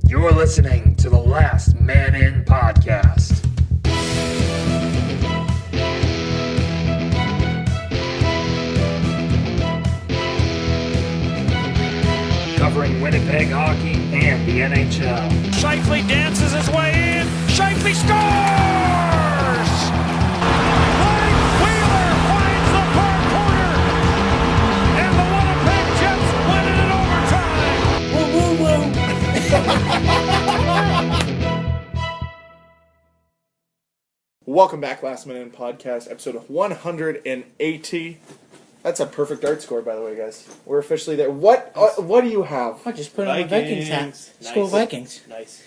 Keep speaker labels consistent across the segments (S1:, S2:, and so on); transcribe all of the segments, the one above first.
S1: You're listening to the Last Man In podcast. Covering Winnipeg hockey and the NHL.
S2: Scheifele dances his way in. Scheifele scores! Mike Wheeler finds the far corner. And the Winnipeg Jets win it in overtime.
S3: Woo, woo, woo.
S4: Welcome back, Last Minute Podcast, episode 180. That's a perfect art score, by the way, guys. We're officially there. What do you have?
S3: I just put on the Vikings hat.
S5: Nice.
S3: School Vikings.
S5: Nice.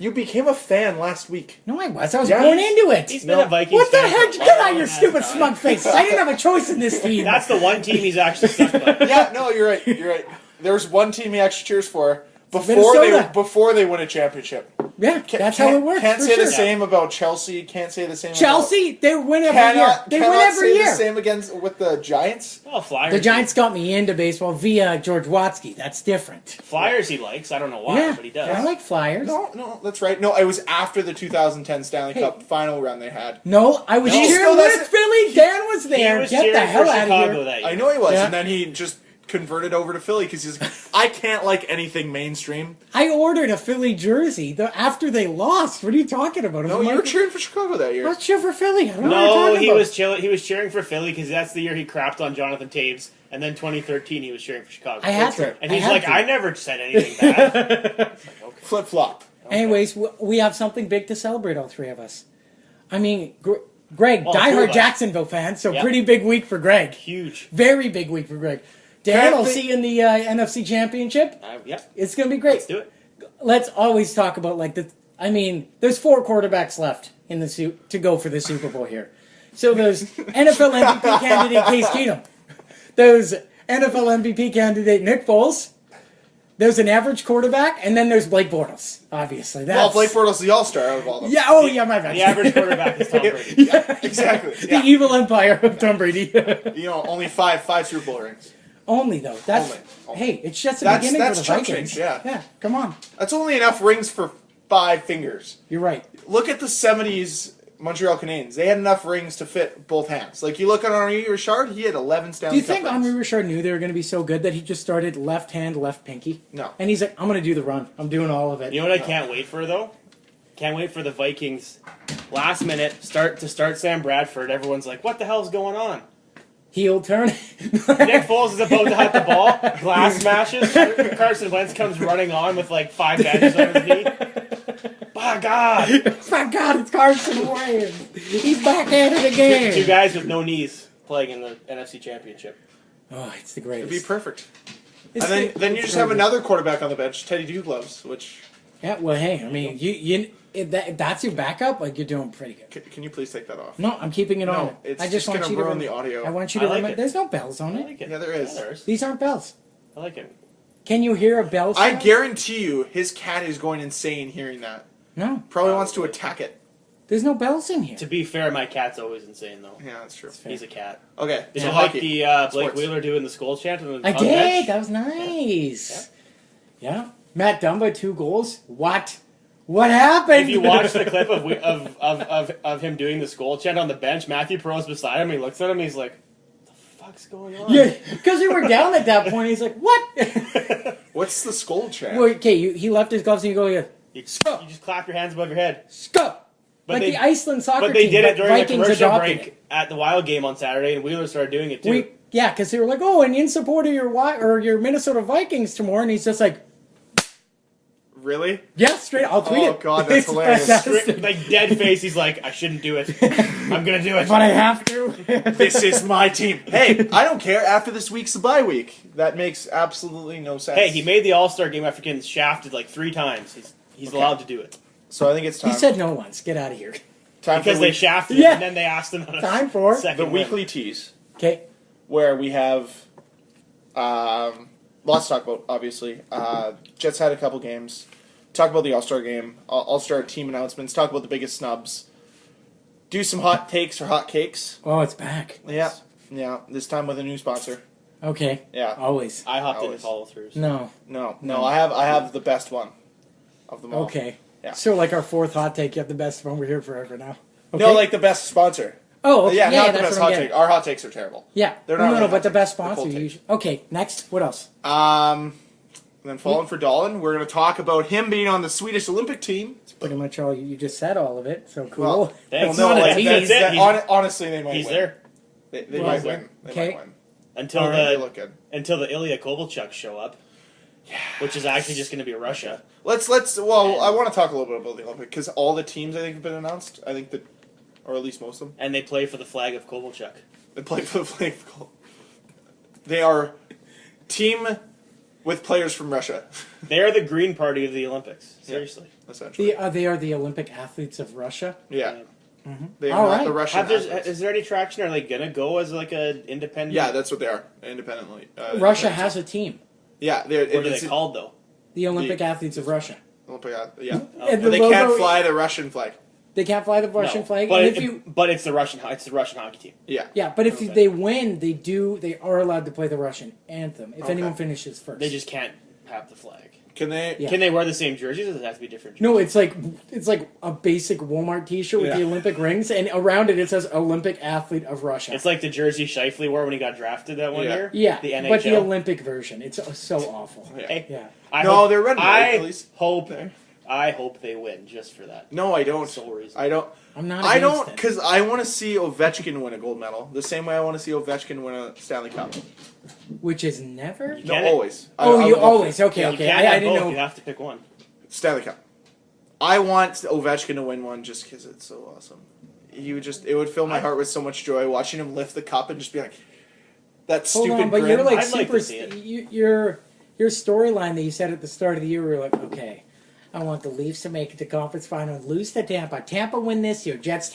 S4: You became a fan last week.
S3: No, I was. I was
S4: Yeah.
S3: born into it.
S5: He's been a Vikings
S3: What the
S5: fan
S3: heck?
S5: for a
S3: Get out
S5: long
S3: your
S5: ass
S3: stupid
S5: time.
S3: smug face. I didn't have a choice in this team.
S5: That's the one team he's actually stuck by.
S4: Yeah, no, you're right. You're right. There's one team he actually cheers for
S3: Minnesota.
S4: before they win a championship.
S3: Yeah, that's how it works.
S4: Can't
S3: for
S4: say
S3: sure.
S4: the same about Chelsea. Can't say the same.
S3: Chelsea, they win every
S4: About,
S3: year. They win
S4: cannot
S3: every
S4: say
S3: year.
S4: the same against with the Giants.
S5: Well, Flyers.
S3: The Giants got me into baseball via George Watsky. That's different.
S5: Flyers he likes. I don't know why,
S3: Yeah,
S5: but he does.
S3: I like Flyers.
S4: No, that's right. No, it was after the 2010 Stanley Cup final run they had.
S3: No, I was
S5: No.
S3: cheering
S4: Still
S3: with
S4: doesn't-
S3: Philly. Dan was
S5: He
S3: there.
S5: was
S3: Get the
S5: cheering
S3: hell
S5: for
S3: out of
S5: Chicago
S3: here.
S5: that year.
S4: I know he was,
S3: Yeah.
S4: and then he just converted over to Philly because he's like, I can't like anything mainstream.
S3: I ordered a Philly jersey after they lost. What are you talking about?
S4: No, you were cheering for Chicago that year.
S3: Let's cheer for Philly. I don't know what
S5: No,
S3: you're talking
S5: he
S3: about.
S5: was cheering for Philly because that's the year he crapped on Jonathan Taves, and then 2013 he was cheering for Chicago.
S3: I had
S4: That's
S3: to.
S4: right.
S5: and
S3: I
S5: he's
S3: had
S5: like,
S3: to.
S5: I never said anything bad. It's like, okay.
S4: Flip flop.
S3: Anyways, we have something big to celebrate, all three of us. I mean, Greg,
S5: Well, two
S3: diehard
S5: of us.
S3: Jacksonville fan, so
S5: Yep.
S3: pretty big week for Greg.
S5: Huge.
S3: Very big week for Greg. Dan,
S4: Can't
S3: I'll
S4: be-
S3: see you in the NFC Championship.
S5: Yep.
S3: It's going to be great.
S5: Let's do it.
S3: Let's always talk about, there's 4 quarterbacks left in the to go for the Super Bowl here. So there's NFL MVP candidate Case Keenum. There's NFL MVP candidate Nick Foles. There's an average quarterback, and then there's Blake Bortles, obviously.
S4: Well, Blake Bortles the All-Star out of all of them.
S3: Yeah, oh yeah, my bad.
S5: The average quarterback is Tom Brady.
S4: Yeah, exactly.
S3: The
S4: Yeah.
S3: evil empire of Tom Brady.
S4: You know, only five Super Bowl rings.
S3: Only though. That's
S4: Only.
S3: hey, it's just the
S4: That's-
S3: beginning
S4: that's
S3: for the
S4: chump
S3: Vikings.
S4: change, yeah.
S3: Yeah, come on.
S4: That's only enough rings for 5 fingers.
S3: You're right.
S4: Look at the 70s Montreal Canadiens. They had enough rings to fit both hands. Like, you look at Henri Richard, he had 11
S3: Do
S4: Stanley
S3: you think
S4: Cup
S3: Henri
S4: rings.
S3: Richard knew they were going to be so good that he just started left hand, left pinky?
S4: No.
S3: And he's like, I'm going to do the run. I'm doing all of it.
S5: You know what I can't wait for though? Can't wait for the Vikings last minute start Sam Bradford. Everyone's like, what the hell's going on?
S3: Heel turn.
S5: Nick Foles is about to hit the ball. Glass smashes. Carson Wentz comes running on with like 5 badges on his knee. By God.
S3: My God, it's Carson Wentz. He's back at it again.
S5: 2 guys with no knees playing in the NFC Championship.
S3: Oh, it's the
S4: It'd
S3: greatest.
S4: be perfect.
S3: It's
S4: And
S3: the-
S4: then you
S3: it's
S4: just have
S3: very
S4: another quarterback on the bench, Teddy Two Gloves, which...
S3: good. Yeah, well, hey, I mean, if that's your backup, like, you're doing pretty good.
S4: Can you please take that off?
S3: No, I'm keeping it on.
S4: it's
S3: I
S4: just
S3: want
S4: gonna
S3: you to
S4: ruin the audio.
S3: I want you
S5: I
S3: to
S5: like
S3: remember.
S5: it.
S3: There's no bells on
S5: I
S3: it.
S5: like it.
S4: Yeah, there is.
S5: there is.
S3: These aren't bells.
S5: I like it.
S3: Can you hear a bell
S4: I
S3: sound?
S4: guarantee you his cat is going insane hearing that.
S3: No,
S4: Probably wants to attack it.
S3: there's no bells in here.
S5: To be fair, my cat's always insane though.
S4: Yeah, that's true.
S5: He's a cat.
S4: Okay,
S5: Did
S4: so
S5: you like
S4: hockey.
S5: the Blake
S4: Sports.
S5: Wheeler doing the skull chant on the
S3: I
S5: on the
S3: did.
S5: bench?
S3: That was nice. Yeah. Matt Dumba, 2 goals. What? What happened?
S5: If you watch the clip of him doing the skull chant on the bench, Matthew Perot's beside him. He looks at him. He's like, "What the fuck's going on?"
S3: Yeah, because we were down at that point. He's like, "What?"
S4: What's the skull chant?
S3: Well, okay, he left his gloves and you go, "Yeah,
S5: You just clap your hands above your head.
S3: scup."
S5: But
S3: Like
S5: they-
S3: the Iceland soccer
S5: But they
S3: team,
S5: did it
S3: but
S5: during a
S3: Vikings
S5: commercial
S3: adopted
S5: break
S3: it.
S5: at the Wild game on Saturday, and Wheeler started doing it too.
S3: Yeah, because they were like, "Oh, and in support of your Minnesota Vikings tomorrow," and he's just like,
S4: Really?
S3: "Yeah, straight. I'll tweet
S4: Oh,
S3: it."
S4: God, that's
S3: It's
S4: hilarious.
S3: fantastic.
S5: Like dead face, he's like, "I shouldn't do it. I'm gonna do it."
S3: But I have to.
S4: This is my team. Hey, I don't care. After this week's the bye week. That makes absolutely no sense.
S5: Hey, he made the All Star game after getting shafted like 3 times. He's allowed to do it
S4: So I think it's time.
S3: He said no once. Get out of here.
S4: time
S5: because
S4: for
S5: they
S4: week-
S5: shafted
S3: Yeah.
S5: him, and then they asked him on a
S3: Time for
S5: second
S4: the
S5: win.
S4: weekly tease,
S3: Okay.
S4: where we have lots to talk about. Obviously, Jets had a couple games. Talk about the All Star game, All Star team announcements. Talk about the biggest snubs. Do some hot takes or hot cakes.
S3: Oh, it's back.
S4: Yeah. This time with a new sponsor.
S3: Okay.
S4: Yeah.
S3: Always.
S5: IHOP didn't
S4: Always.
S5: follow through. So.
S3: No.
S4: No. I have the best one. of them all.
S3: Okay.
S4: Yeah.
S3: So like our fourth hot take, you have the best one. We're here forever now. Okay?
S4: No, like the best sponsor.
S3: oh, okay.
S4: Yeah, not the
S3: that's
S4: best
S3: what I'm
S4: hot
S3: getting.
S4: take. Our hot takes are terrible.
S3: Yeah.
S4: They're
S3: no,
S4: not
S3: no,
S4: really
S3: but the
S4: hot
S3: best
S4: takes. They're
S3: sponsor.
S4: cold takes.
S3: Usually. Okay. Next. What else?
S4: And then following for Dolan, we're going to talk about him being on the Swedish Olympic team.
S3: Pretty much all you just said. All of it. So cool.
S4: Well,
S5: Thanks.
S4: no,
S3: not a
S4: like,
S3: tease.
S5: That's it.
S4: honestly, they might
S5: He's
S4: win.
S5: there
S4: They
S3: Well,
S4: might
S3: there.
S4: win. They
S3: Okay.
S4: might win.
S5: until
S3: All right.
S4: They look good.
S5: the Ilya Kovalchuk show up. Yeah. Which is actually just going to be Russia.
S4: Well, I want to talk a little bit about the Olympic because all the teams I think have been announced. I think that, or at least most of them,
S5: And they play for the flag of Kovalchuk.
S4: they play for the flag. They are team with players from Russia,
S5: They are the Green Party of the Olympics. Seriously.
S4: essentially.
S3: They are the Olympic athletes of Russia.
S4: Yeah. They are
S3: All
S4: not
S3: right.
S4: the Russian athletes.
S5: Is there any traction? Are they going to go as like an independent?
S4: Yeah, that's what they are, independently.
S3: Russia has a team.
S4: Yeah,
S5: What are they called, though?
S3: The Olympic athletes of Russia.
S4: Yeah.
S3: And
S4: But they
S3: logo-
S4: can't fly the Russian flag.
S3: They can't fly the Russian
S5: No.
S3: flag.
S5: But,
S3: And if you
S5: it's the Russian hockey team.
S4: Yeah.
S3: Yeah, but if
S5: Okay.
S3: they win, they are allowed to play the Russian anthem if
S4: Okay.
S3: anyone finishes first.
S5: They just can't have the flag.
S4: Can they?
S3: Yeah.
S5: Can they wear the same jerseys, or does it have to be different jerseys?
S3: No, it's like a basic Walmart T-shirt with the
S4: Yeah.
S3: Olympic rings, and around it says Olympic athlete of Russia.
S5: It's like the jersey Shifley wore when he got drafted that one
S4: Yeah.
S5: year.
S3: yeah,
S5: The NHL.
S3: but the Olympic version. It's so awful.
S5: Hey,
S3: Yeah,
S4: No, they're red and white,
S5: I
S4: at least.
S5: hope they win just for that.
S4: No, I don't.
S5: Sole reason.
S4: I don't.
S3: I'm not.
S4: I
S3: against
S4: don't,
S3: it.
S4: because I want to see Ovechkin win a gold medal the same way I want to see Ovechkin win a Stanley Cup.
S3: Which is never.
S4: No,
S5: Can it?
S4: always.
S3: Oh,
S4: I
S3: you
S4: would love
S3: always
S4: to.
S3: okay.
S4: Yeah.
S5: You
S3: Okay,
S5: can't
S3: I
S5: have
S3: didn't
S5: both.
S3: know.
S5: You have to pick one.
S4: Stanley Cup. I want Ovechkin to win one just because it's so awesome. It would fill my heart with so much joy watching him lift the cup and just be like, that
S3: Hold
S4: stupid
S3: on, but
S4: grin.
S3: you're like
S5: I'd like
S3: super.
S5: to see it.
S3: Your storyline that you said at the start of the year, we were like, okay, I want the Leafs to make it to conference final and lose to Tampa. Tampa win this year. Jets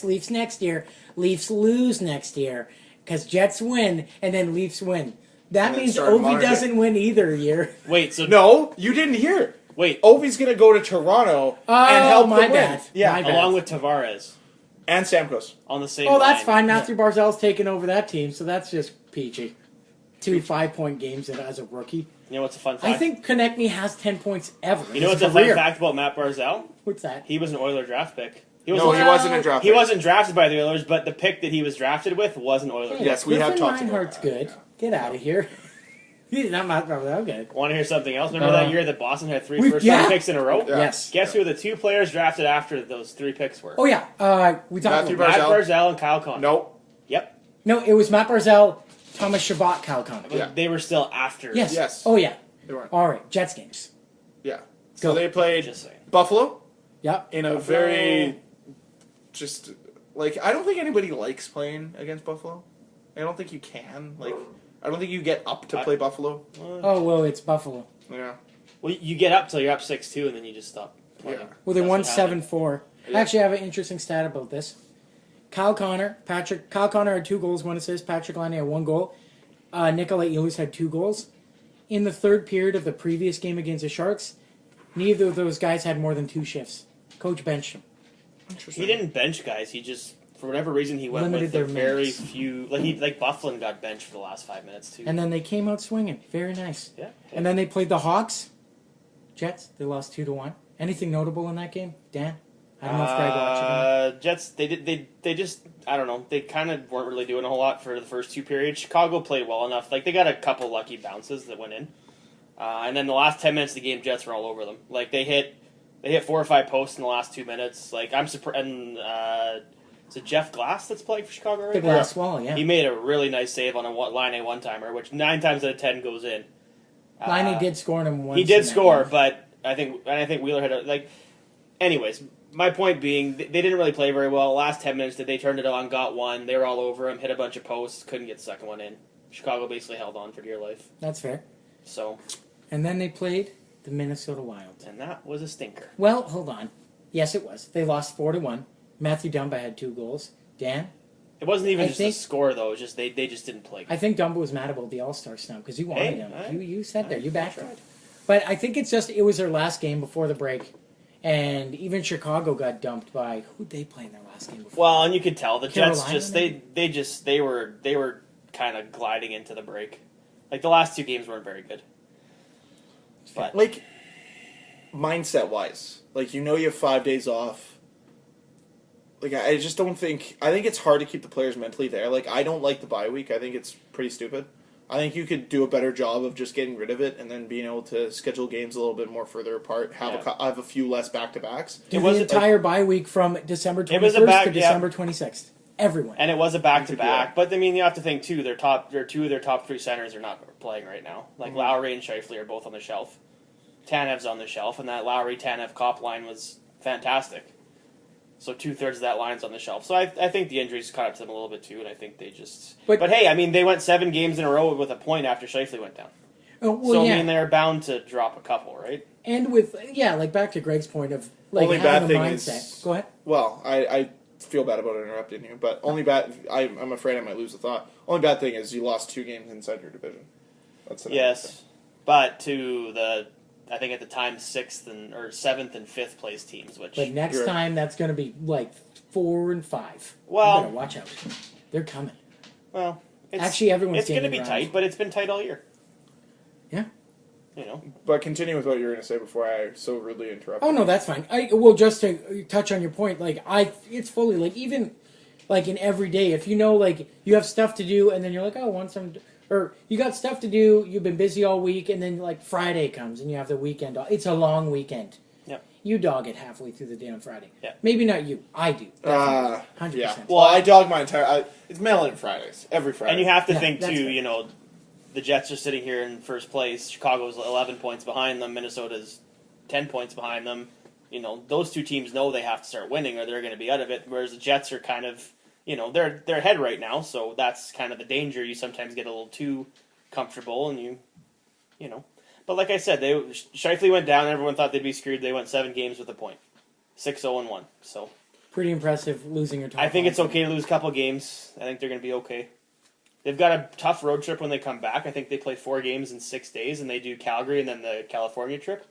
S3: Leafs next year. Leafs lose next year because Jets win and then Leafs win. That
S4: And then
S3: means
S4: start
S3: Ovi
S4: monitoring.
S3: doesn't win either year.
S5: Wait, so
S4: No, you didn't hear.
S5: wait,
S4: Ovi's going to go to Toronto and help
S3: my
S4: them win.
S3: bad.
S4: Yeah,
S3: My bad.
S5: along with Tavares
S4: and Stamkos.
S5: on the same.
S3: Oh, that's
S5: line.
S3: fine. Matthew Barzal's taking over that team, so that's just peachy. 2 5-point games as a rookie.
S5: You know what's a fun fact?
S3: I think Konechny has 10 points ever.
S5: You know
S3: in his
S5: what's a fun
S3: career.
S5: fact about Matt Barzal?
S3: What's that?
S5: He was an Oiler draft pick. He
S4: No, he wasn't a draft
S5: He
S4: pick.
S5: wasn't drafted by the Oilers, but the pick that he was drafted with was an Oiler.
S4: Yes, we have
S3: Griffin
S4: talked about
S3: Reinhardt's
S4: that,
S3: good.
S4: yeah.
S3: Get out of here. He's not Matt Barzal good.
S5: Want to hear something else? Remember that year that Boston had three
S3: We-
S5: first-round
S3: yeah.
S5: picks in a row?
S4: Yeah.
S3: Yes.
S5: Guess who the two players drafted after those 3 picks were?
S3: Oh yeah. We talked
S4: Matthew
S3: about
S5: Matt
S4: Barzal.
S5: Barzal and Kyle Connor.
S4: Nope.
S5: Yep.
S3: No, it was Matt Barzal, Thomas Chabot, Kyle Connor.
S4: Yeah.
S5: They were still after.
S3: Yes.
S4: Yes.
S3: Oh yeah.
S4: They weren't.
S3: All right. Jets games.
S4: Yeah. So
S3: Go.
S4: they played
S5: Just saying.
S4: Buffalo
S3: Yep.
S4: in a very just like I don't think anybody likes playing against Buffalo. I don't think you can. Like I don't think you get up to play Buffalo.
S3: Oh well, it's Buffalo.
S4: Yeah.
S5: Well, you get up till you're up 6-2, and then you just stop playing.
S4: Yeah.
S3: Well, they
S5: That's
S3: won
S5: what happened.
S3: 7-4.
S4: Yeah.
S3: Actually, I have an interesting stat about this. Kyle Connor had 2 goals, 1 assist. Patrick Laine had 1 goal. Nikolai Ehlers had 2 goals. In the third period of the previous game against the Sharks, neither of those guys had more than 2 shifts. Coach benched them.
S4: Interesting.
S5: He didn't bench guys. He just, for whatever reason, he went
S3: Limited
S5: with
S3: their
S5: the very
S3: minutes.
S5: few. Like Bufflin got benched for the last 5 minutes too.
S3: And then they came out swinging. Very nice.
S5: yeah.
S3: And then they played the Hawks. Jets, they lost 2-1. Anything notable in that game? Dan? I don't know if Greg watched it.
S5: Jets. They just. I don't know. They kind of weren't really doing a whole lot for the first 2 periods. Chicago played well enough. Like they got a couple lucky bounces that went in. And then the last 10 minutes of the game, Jets were all over them. Like they hit 4 or 5 posts in the last 2 minutes. Like I'm surprised. And is it Jeff Glass that's playing for Chicago right
S3: The
S5: now?
S3: glass wall, yeah.
S5: He made a really nice save on a Line A one-timer, which 9 times out of 10 goes in.
S3: Laine did score on him once.
S5: He
S3: in
S5: did
S3: that
S5: score,
S3: game.
S5: but I think Wheeler had like. Anyways, my point being, they didn't really play very well. Last 10 minutes, they turned it on, got one. They were all over him, hit a bunch of posts, couldn't get the second one in. Chicago basically held on for dear life.
S3: That's fair.
S5: So,
S3: And then they played the Minnesota Wild.
S5: and that was a stinker.
S3: Well, hold on. Yes, it was. They lost 4-1. Matthew Dumba had 2 goals. Dan?
S5: It wasn't even
S3: I
S5: just
S3: think-
S5: a score though. It was just they just didn't play.
S3: I think Dumba was mad about the All-Star snub because you wanted
S5: Hey,
S3: him.
S5: I-
S3: You said there. You backed him.
S5: tried.
S3: But I think it's just, it was their last game before the break. And even Chicago got dumped by, who'd they play in their last game before?
S5: Well, and you could tell the Jets
S3: Carolina,
S5: just
S3: maybe?
S5: they were kind of gliding into the break. Like the last 2 games weren't very good. But
S4: Like mindset-wise, like, you have 5 days off. Like, I just don't think... I think it's hard to keep the players mentally there. Like, I don't like the bye week. I think it's pretty stupid. I think you could do a better job of just getting rid of it and then being able to schedule games a little bit more further apart, have a few less back-to-backs.
S3: Do the entire bye week from December 21st to December 26th. Everyone.
S5: And it was a back-to-back. But, I mean, you have to think, too, two of their top three centers are not playing right now. Like, Lowry and Scheifele are both on the shelf. Tanev's on the shelf, and that Lowry-Tanev-Kopp line was fantastic. So 2/3 of that line's on the shelf. So I think the injuries caught up to them a little bit, too, and I think they just... But hey, I mean, they went 7 games in a row with a point after Scheifele went down. I mean, they're bound to drop a couple, right? And with, like, back to Greg's point of, like,
S4: only
S5: having
S4: bad
S5: a
S4: thing
S5: mindset.
S4: is...
S5: Go ahead.
S4: Well, I feel bad about interrupting you, but only bad... I'm afraid I might lose the thought. Only bad thing is you lost 2 games inside your division. That's the
S5: Yes, but to the... I think at the time 7th and 5th place teams. But next time that's going to be like 4 and 5. Well, you better watch out. They're coming. Well, everyone's going to be tight, but it's been tight all year. Yeah.
S4: But continue with what you were going to say before I so rudely interrupted.
S3: Oh no, that's fine. Just to touch on your point, it's fully like even like in every day. If like you have stuff to do, and then you're like, or you got stuff to do, you've been busy all week, and then like Friday comes and you have the weekend off. It's a long weekend. Yep. You dog it halfway through the day on Friday. Yeah. Maybe not you. I do. 100%.
S4: Yeah. Well, I dog my entire... it's mail-in Fridays. Every Friday.
S5: And you have to think, too, the Jets are sitting here in first place. Chicago's 11 points behind them. Minnesota's 10 points behind them. Those two teams know they have to start winning or they're going to be out of it, whereas the Jets are kind of... they're ahead right now, so that's kind of the danger. You sometimes get a little too comfortable, and you know. But like I said, Scheifele went down. Everyone thought they'd be screwed. They went 7 games with a point, 6-0-1. So
S3: pretty impressive losing your top.
S5: I think it's okay to lose a couple games. I think they're going to be okay. They've got a tough road trip when they come back. I think they play 4 games in 6 days, and they do Calgary and then the California trip.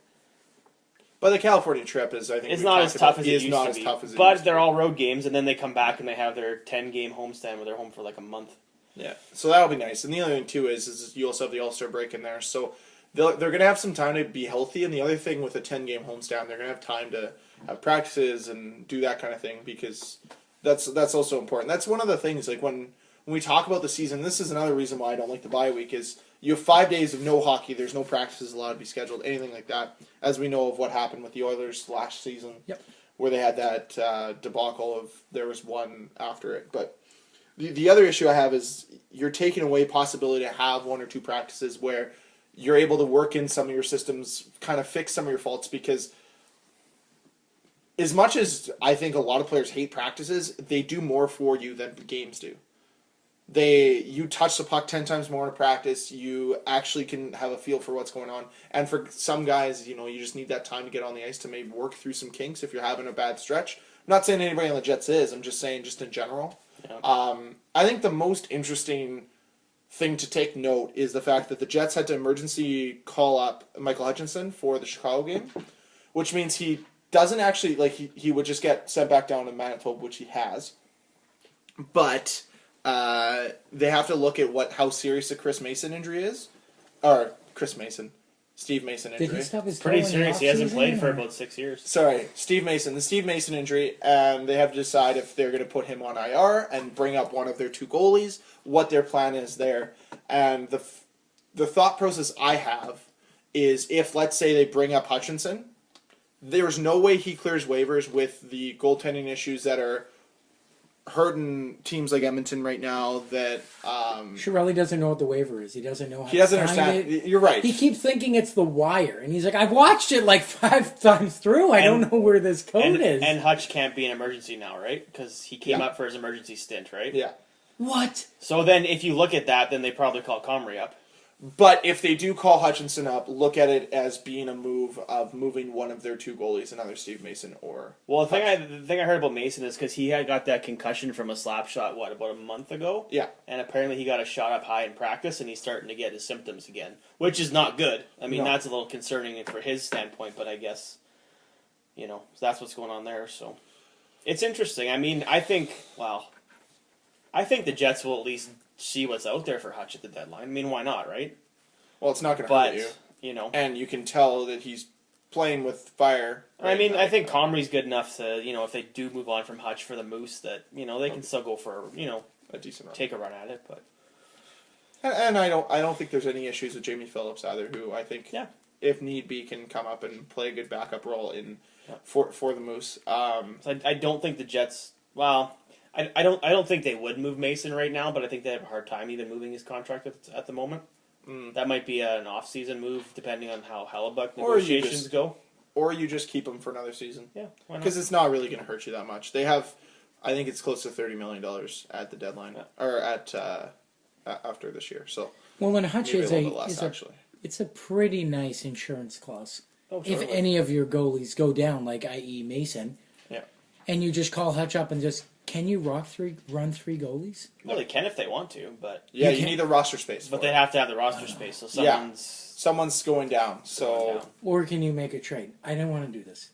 S4: But the California trip is, I think,
S5: it's not as tough as it used to be. But they're all road games, and then they come back and they have their 10-game homestand where they're home for like a month.
S4: Yeah, so that'll be nice. And the other thing too is you also have the All Star break in there, so they're going to have some time to be healthy. And the other thing with a 10-game homestand, they're going to have time to have practices and do that kind of thing because that's also important. That's one of the things. Like when we talk about the season, this is another reason why I don't like the bye week is. You have 5 days of no hockey. There's no practices allowed to be scheduled, anything like that. As we know of what happened with the Oilers last season, where they had that debacle of there was one after it. But the other issue I have is you're taking away possibility to have 1 or 2 practices where you're able to work in some of your systems, kind of fix some of your faults. Because as much as I think a lot of players hate practices, they do more for you than games do. You touch the puck 10 times more in a practice. You actually can have a feel for what's going on. And for some guys, you just need that time to get on the ice to maybe work through some kinks if you're having a bad stretch. I'm not saying anybody on the Jets is. I'm just saying just in general. Yeah. I think the most interesting thing to take note is the fact that the Jets had to emergency call up Michael Hutchinson for the Chicago game, which means he doesn't actually, he would just get sent back down to Manitoba, which he has. But... they have to look at how serious the Steve Mason injury.
S3: Did he stop his
S5: pretty serious. He hasn't played for about 6 years.
S4: Sorry, the Steve Mason injury, and they have to decide if they're going to put him on IR and bring up one of their 2 goalies, what their plan is there. And the thought process I have is if, let's say, they bring up Hutchinson, there's no way he clears waivers with the goaltending issues that are hurting teams like Edmonton right now that...
S3: Chiarelli doesn't know what the waiver is. He doesn't know how
S4: He doesn't understand. You're right.
S3: He keeps thinking it's the wire. And he's like, I've watched it like 5 times through. I don't know where this code is.
S5: And Hutch can't be an emergency now, right? Because he came up for his emergency stint, right?
S4: Yeah.
S3: What?
S5: So then if you look at that, then they probably call Comrie up.
S4: But if they do call Hutchinson up, look at it as being a move of moving one of their 2 goalies, another Steve Mason or...
S5: Well, the thing I heard about Mason is because he had got that concussion from a slap shot, about a month ago?
S4: Yeah.
S5: And apparently he got a shot up high in practice, and he's starting to get his symptoms again, which is not good. I mean, that's a little concerning for his standpoint, but I guess, that's what's going on there, so... It's interesting. I mean, I think the Jets will at least... see what's out there for Hutch at the deadline. I mean, why not, right?
S4: Well, it's not going to hurt you.
S5: You know.
S4: And you can tell that he's playing with fire.
S5: I mean, I think Comrie's good enough to, if they do move on from Hutch for the Moose, that, they can still go for,
S4: a decent run.
S5: take a run at it. But
S4: And I don't think there's any issues with Jamie Phillips either, who I think, if need be, can come up and play a good backup role for the Moose.
S5: So I don't think the Jets. Well, I don't think they would move Mason right now, but I think they have a hard time even moving his contract at the moment. That might be an off-season move, depending on how Hellebuck negotiations go.
S4: Or you just keep him for another season.
S5: Yeah, why not?
S4: Because it's not really going to hurt you that much. They have, I think it's close to $30 million at the deadline, or at after this year. So
S3: Well, when Hutch
S4: maybe
S3: is
S4: a little bit less,
S3: a
S4: actually.
S3: it's a pretty nice insurance clause.
S5: Oh,
S3: If
S5: totally.
S3: any of your goalies go down, like i.e. Mason,
S4: Yeah.
S3: and you just call Hutch up and just, can you run three goalies?
S5: Well, they can if they want to, but
S4: Yeah,
S3: You
S4: you
S3: can't-
S4: need the roster space.
S5: but
S4: for
S5: they
S4: it.
S5: have to have the roster space. So
S4: Someone's going down. So
S5: Going down.
S3: Or can you make a trade? I don't want to do this.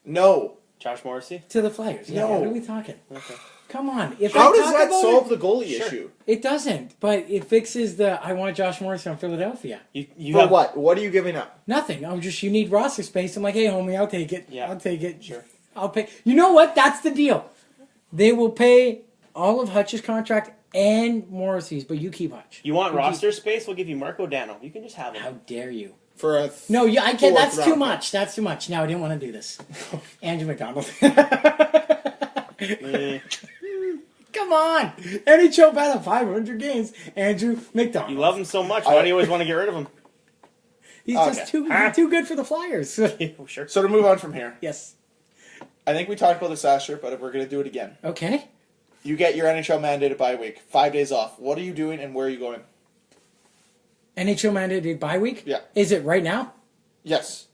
S4: no.
S5: Josh Morrissey.
S3: To the Flyers. Yeah,
S4: No.
S3: what are we talking?
S5: Okay.
S3: Come on. If
S4: How
S3: I
S4: does
S3: talk
S4: that
S3: about
S4: solve
S3: it,
S4: the goalie
S5: Sure.
S4: issue?
S3: It doesn't, but it fixes the I want Josh Morris on Philadelphia.
S5: You
S4: For
S5: have
S4: what? What are you giving up?
S3: Nothing. I'm just, you need roster space. I'm like, hey, homie, I'll take it.
S5: Yeah.
S3: I'll take it.
S5: Sure.
S3: I'll pay. You know what? That's the deal. They will pay all of Hutch's contract and Morrissey's, but you keep Hutch.
S5: You want
S3: You
S5: roster space? We'll give you Marco Dano. You can just have
S3: keep-
S5: him.
S3: How dare you?
S4: For a
S3: No, yeah, I can't.
S4: fourth
S3: That's too
S4: round
S3: much. That's too much. No, I didn't want to do this. Andrew McDonald.
S5: Eh.
S3: Come on. NHL battle 500 games. Andrew McDonald.
S5: You love him so much. Why do you always want to get rid of him?
S3: He's
S4: Okay.
S3: just too good for the Flyers.
S5: Oh, sure.
S4: So to move on from here,
S3: Yes.
S4: I think we talked about this last year, but we're going to do it again.
S3: Okay.
S4: You get your NHL mandated bye week, 5 days off. What are you doing and where are you going?
S3: NHL mandated bye week?
S4: Yeah.
S3: Is it right now?
S4: Yes.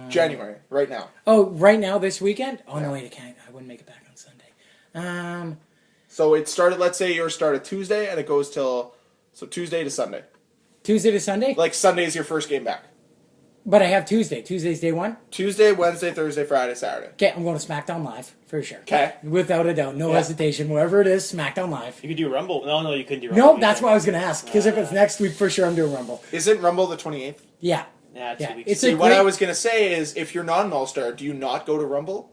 S4: January, right now.
S3: Oh, right now this weekend? Oh, no, wait, I can't. I wouldn't make it back on Sunday.
S4: So it started, let's say yours started Tuesday and it goes till, so Tuesday to Sunday.
S3: Tuesday to Sunday?
S4: Like Sunday is your first game back.
S3: But I have Tuesday. Tuesday's day one?
S4: Tuesday, Wednesday, Thursday, Friday, Saturday.
S3: Okay, I'm going to SmackDown Live, for sure.
S4: 'Kay.
S3: Without a doubt. No
S4: Yeah.
S3: hesitation. Wherever it is, SmackDown Live.
S5: You could do Rumble. No, you couldn't do Rumble.
S3: No, that's what I was going to ask. Because if it's next week, for sure I'm doing Rumble.
S4: Isn't Rumble the 28th?
S3: Yeah.
S5: Yeah, 2
S3: Yeah,
S5: weeks.
S3: it's
S4: See,
S3: a
S4: what
S3: great-
S4: I was going to say is if you're not an All-Star, do you not go to Rumble?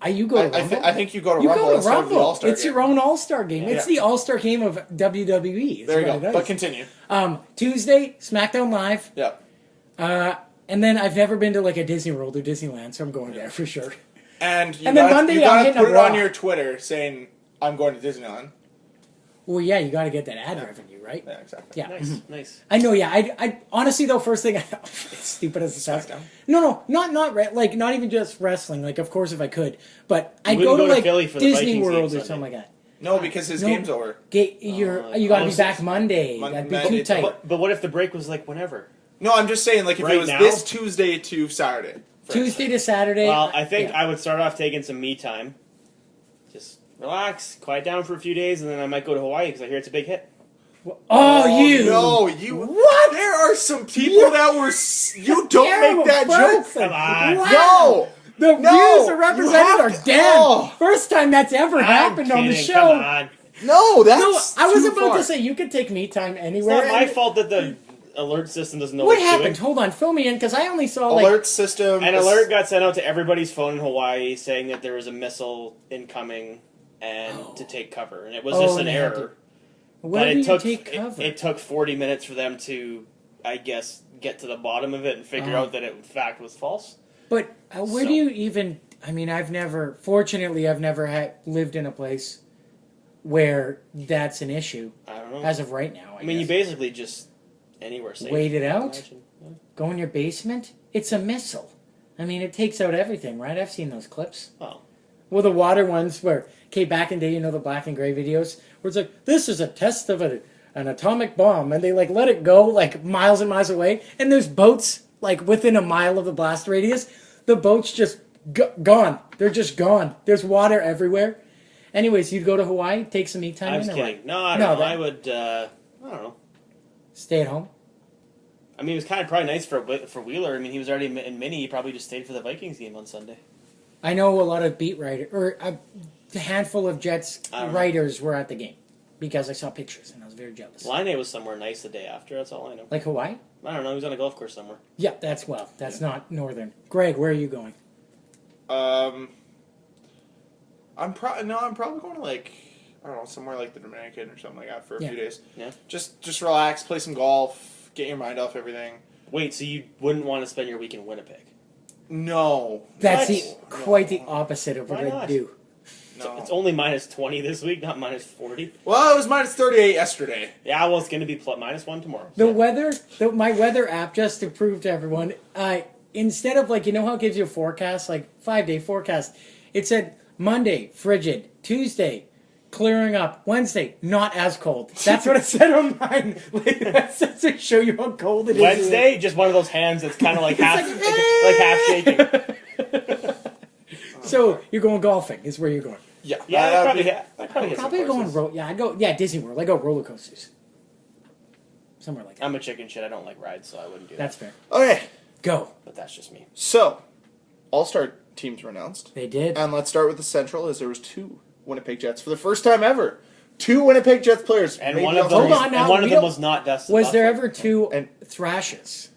S3: You go to Rumble?
S4: I think you go to
S3: You
S4: Rumble
S3: go to
S4: instead of the
S3: Rumble.
S4: All-Star
S3: It's
S4: game.
S3: your own All-Star game. It's
S4: Yeah.
S3: the All-Star game of WWE. It's
S4: There you
S3: what
S4: go.
S3: it
S4: But
S3: is.
S4: continue.
S3: Tuesday, SmackDown Live.
S4: Yeah.
S3: And then I've never been to like a Disney World or Disneyland, so I'm going there for sure.
S4: And you
S3: And then
S4: gotta,
S3: Monday
S4: you
S3: I'm
S4: gotta
S3: hitting
S4: put
S3: a
S4: it on
S3: Raw.
S4: your Twitter saying, I'm going to Disneyland.
S3: Well, yeah, you got to get that ad revenue, right?
S4: Yeah, exactly.
S3: Yeah.
S5: Nice, nice.
S3: I know, yeah. I honestly though, first thing, it's stupid as it sounds.
S4: SmackDown?
S3: No, not even just wrestling. Like, of course, if I could, but I'd
S5: wouldn't
S3: go to
S5: go to
S3: like
S5: Philly for the
S3: Disney
S5: Vikings
S3: World
S5: game
S3: or
S5: Sunday.
S3: something like that.
S4: No, because his
S3: No.
S4: game's over.
S3: You got to be back Monday. That'd be too
S4: Monday-
S3: tight.
S5: But what if the break was like whenever?
S4: No, I'm just saying, like, if
S5: Right
S4: it was
S5: now?
S4: this Tuesday to Saturday. for
S3: Tuesday to Saturday.
S5: Well, I think
S3: yeah.
S5: I would start off taking some me time. Just relax, quiet down for a few days, and then I might go to Hawaii because I hear it's a big hit.
S3: Oh, you!
S4: No, you.
S3: What?
S4: There are some people that were. You don't
S3: Terrible
S4: make that
S3: person.
S4: joke.
S5: Come on.
S3: Wow.
S4: No!
S3: The
S4: No,
S3: views are
S4: you
S3: represented
S4: have
S3: are
S4: to-
S3: damn.
S4: oh.
S3: First time that's ever happened
S5: I'm
S3: on the
S5: kidding,
S3: show.
S5: Come on.
S4: No, that's.
S3: No, I was
S4: too
S3: about
S4: far.
S3: to say you could take me time
S5: It's
S3: anywhere.
S5: not my
S3: and-
S5: fault that the alert system doesn't know
S3: What
S5: what it's
S3: happened?
S5: doing.
S3: Hold on, fill me in because I only saw like
S4: Alert system.
S5: An
S4: is-
S5: alert got sent out to everybody's phone in Hawaii saying that there was a missile incoming and to take cover, and it was just an
S3: and they had
S5: error.
S3: Where
S5: But
S3: do
S5: it
S3: you
S5: took
S3: take cover?
S5: it took 40 minutes for them to, I guess, get to the bottom of it and figure out that it in fact was false.
S3: But where
S5: So-
S3: do you even? I mean, fortunately, I've never lived in a place where that's an issue
S5: I don't know.
S3: as of right now.
S5: I mean, you
S3: guess.
S5: basically just anywhere safe.
S3: Wait it out?
S5: Imagine. Yeah.
S3: Go in your basement. It's a missile. I mean, it takes out everything, right? I've seen those clips.
S5: Oh.
S3: Well, the water ones where, back in the day, you know, the black and gray videos, where it's like, this is a test of an atomic bomb, and they, like, let it go, like, miles and miles away, and there's boats, like, within a mile of the blast radius. The boats just gone. They're just gone. There's water everywhere. Anyways, you'd go to Hawaii, take some me time.
S5: I was
S3: in, or
S5: kidding.
S3: what?
S5: No, I don't know.
S3: that-
S5: I would, I don't know.
S3: Stay at home.
S5: I mean, it was kind of probably nice for Wheeler. I mean, he was already in Mini. He probably just stayed for the Vikings game on Sunday.
S3: I know a lot of beat writers, or a handful of Jets
S5: I don't know.
S3: writers were at the game because I saw pictures and I was very jealous.
S5: Line was somewhere nice the day after. That's all I know.
S3: Like Hawaii?
S5: I don't know. He was on a golf course somewhere.
S3: Yeah, that's not northern. Greg, where are you going?
S4: I'm probably going to like, I don't know, somewhere like the Dominican or something like that for a few days.
S5: Yeah.
S4: Just relax, play some golf, get your mind off everything.
S5: Wait, so you wouldn't want to spend your week in Winnipeg?
S4: No.
S3: That's
S5: What?
S3: quite the opposite of what
S5: Why
S3: I
S5: not?
S3: do.
S4: No.
S5: It's only minus 20 this week, not minus 40.
S4: Well, it was minus 38 yesterday.
S5: Yeah, well, it's going to be minus 1 tomorrow.
S3: The weather, my weather app, just to prove to everyone, instead of like, you know how it gives you a forecast, like 5-day forecast, it said Monday, frigid, Tuesday, clearing up, Wednesday, not as cold. That's what it said on mine. Like, that's to show you how cold it is.
S5: Wednesday, just one of those hands that's kind of like half, like half shaking.
S3: So you're going golfing is where you're going.
S4: Yeah.
S5: Yeah,
S4: that'd be-
S5: I'd probably hit some
S3: Probably going
S5: courses.
S3: Disney World. I go roller coasters. Somewhere like that.
S5: I'm a chicken shit. I don't like rides, so I wouldn't do that.
S3: That's fair.
S4: Okay,
S3: Go.
S5: But that's just me.
S4: so All-Star teams were announced.
S3: They did.
S4: And let's start with the Central, as there was 2 Winnipeg Jets for the first time ever. 2 Winnipeg Jets players.
S5: And
S4: made
S5: one
S4: the
S5: of them,
S3: Hold on now,
S5: and one of
S3: we
S5: them
S3: don't-
S5: was not Dustin.
S3: Was there
S5: Buffalo.
S3: ever 2
S4: And-
S3: thrashes?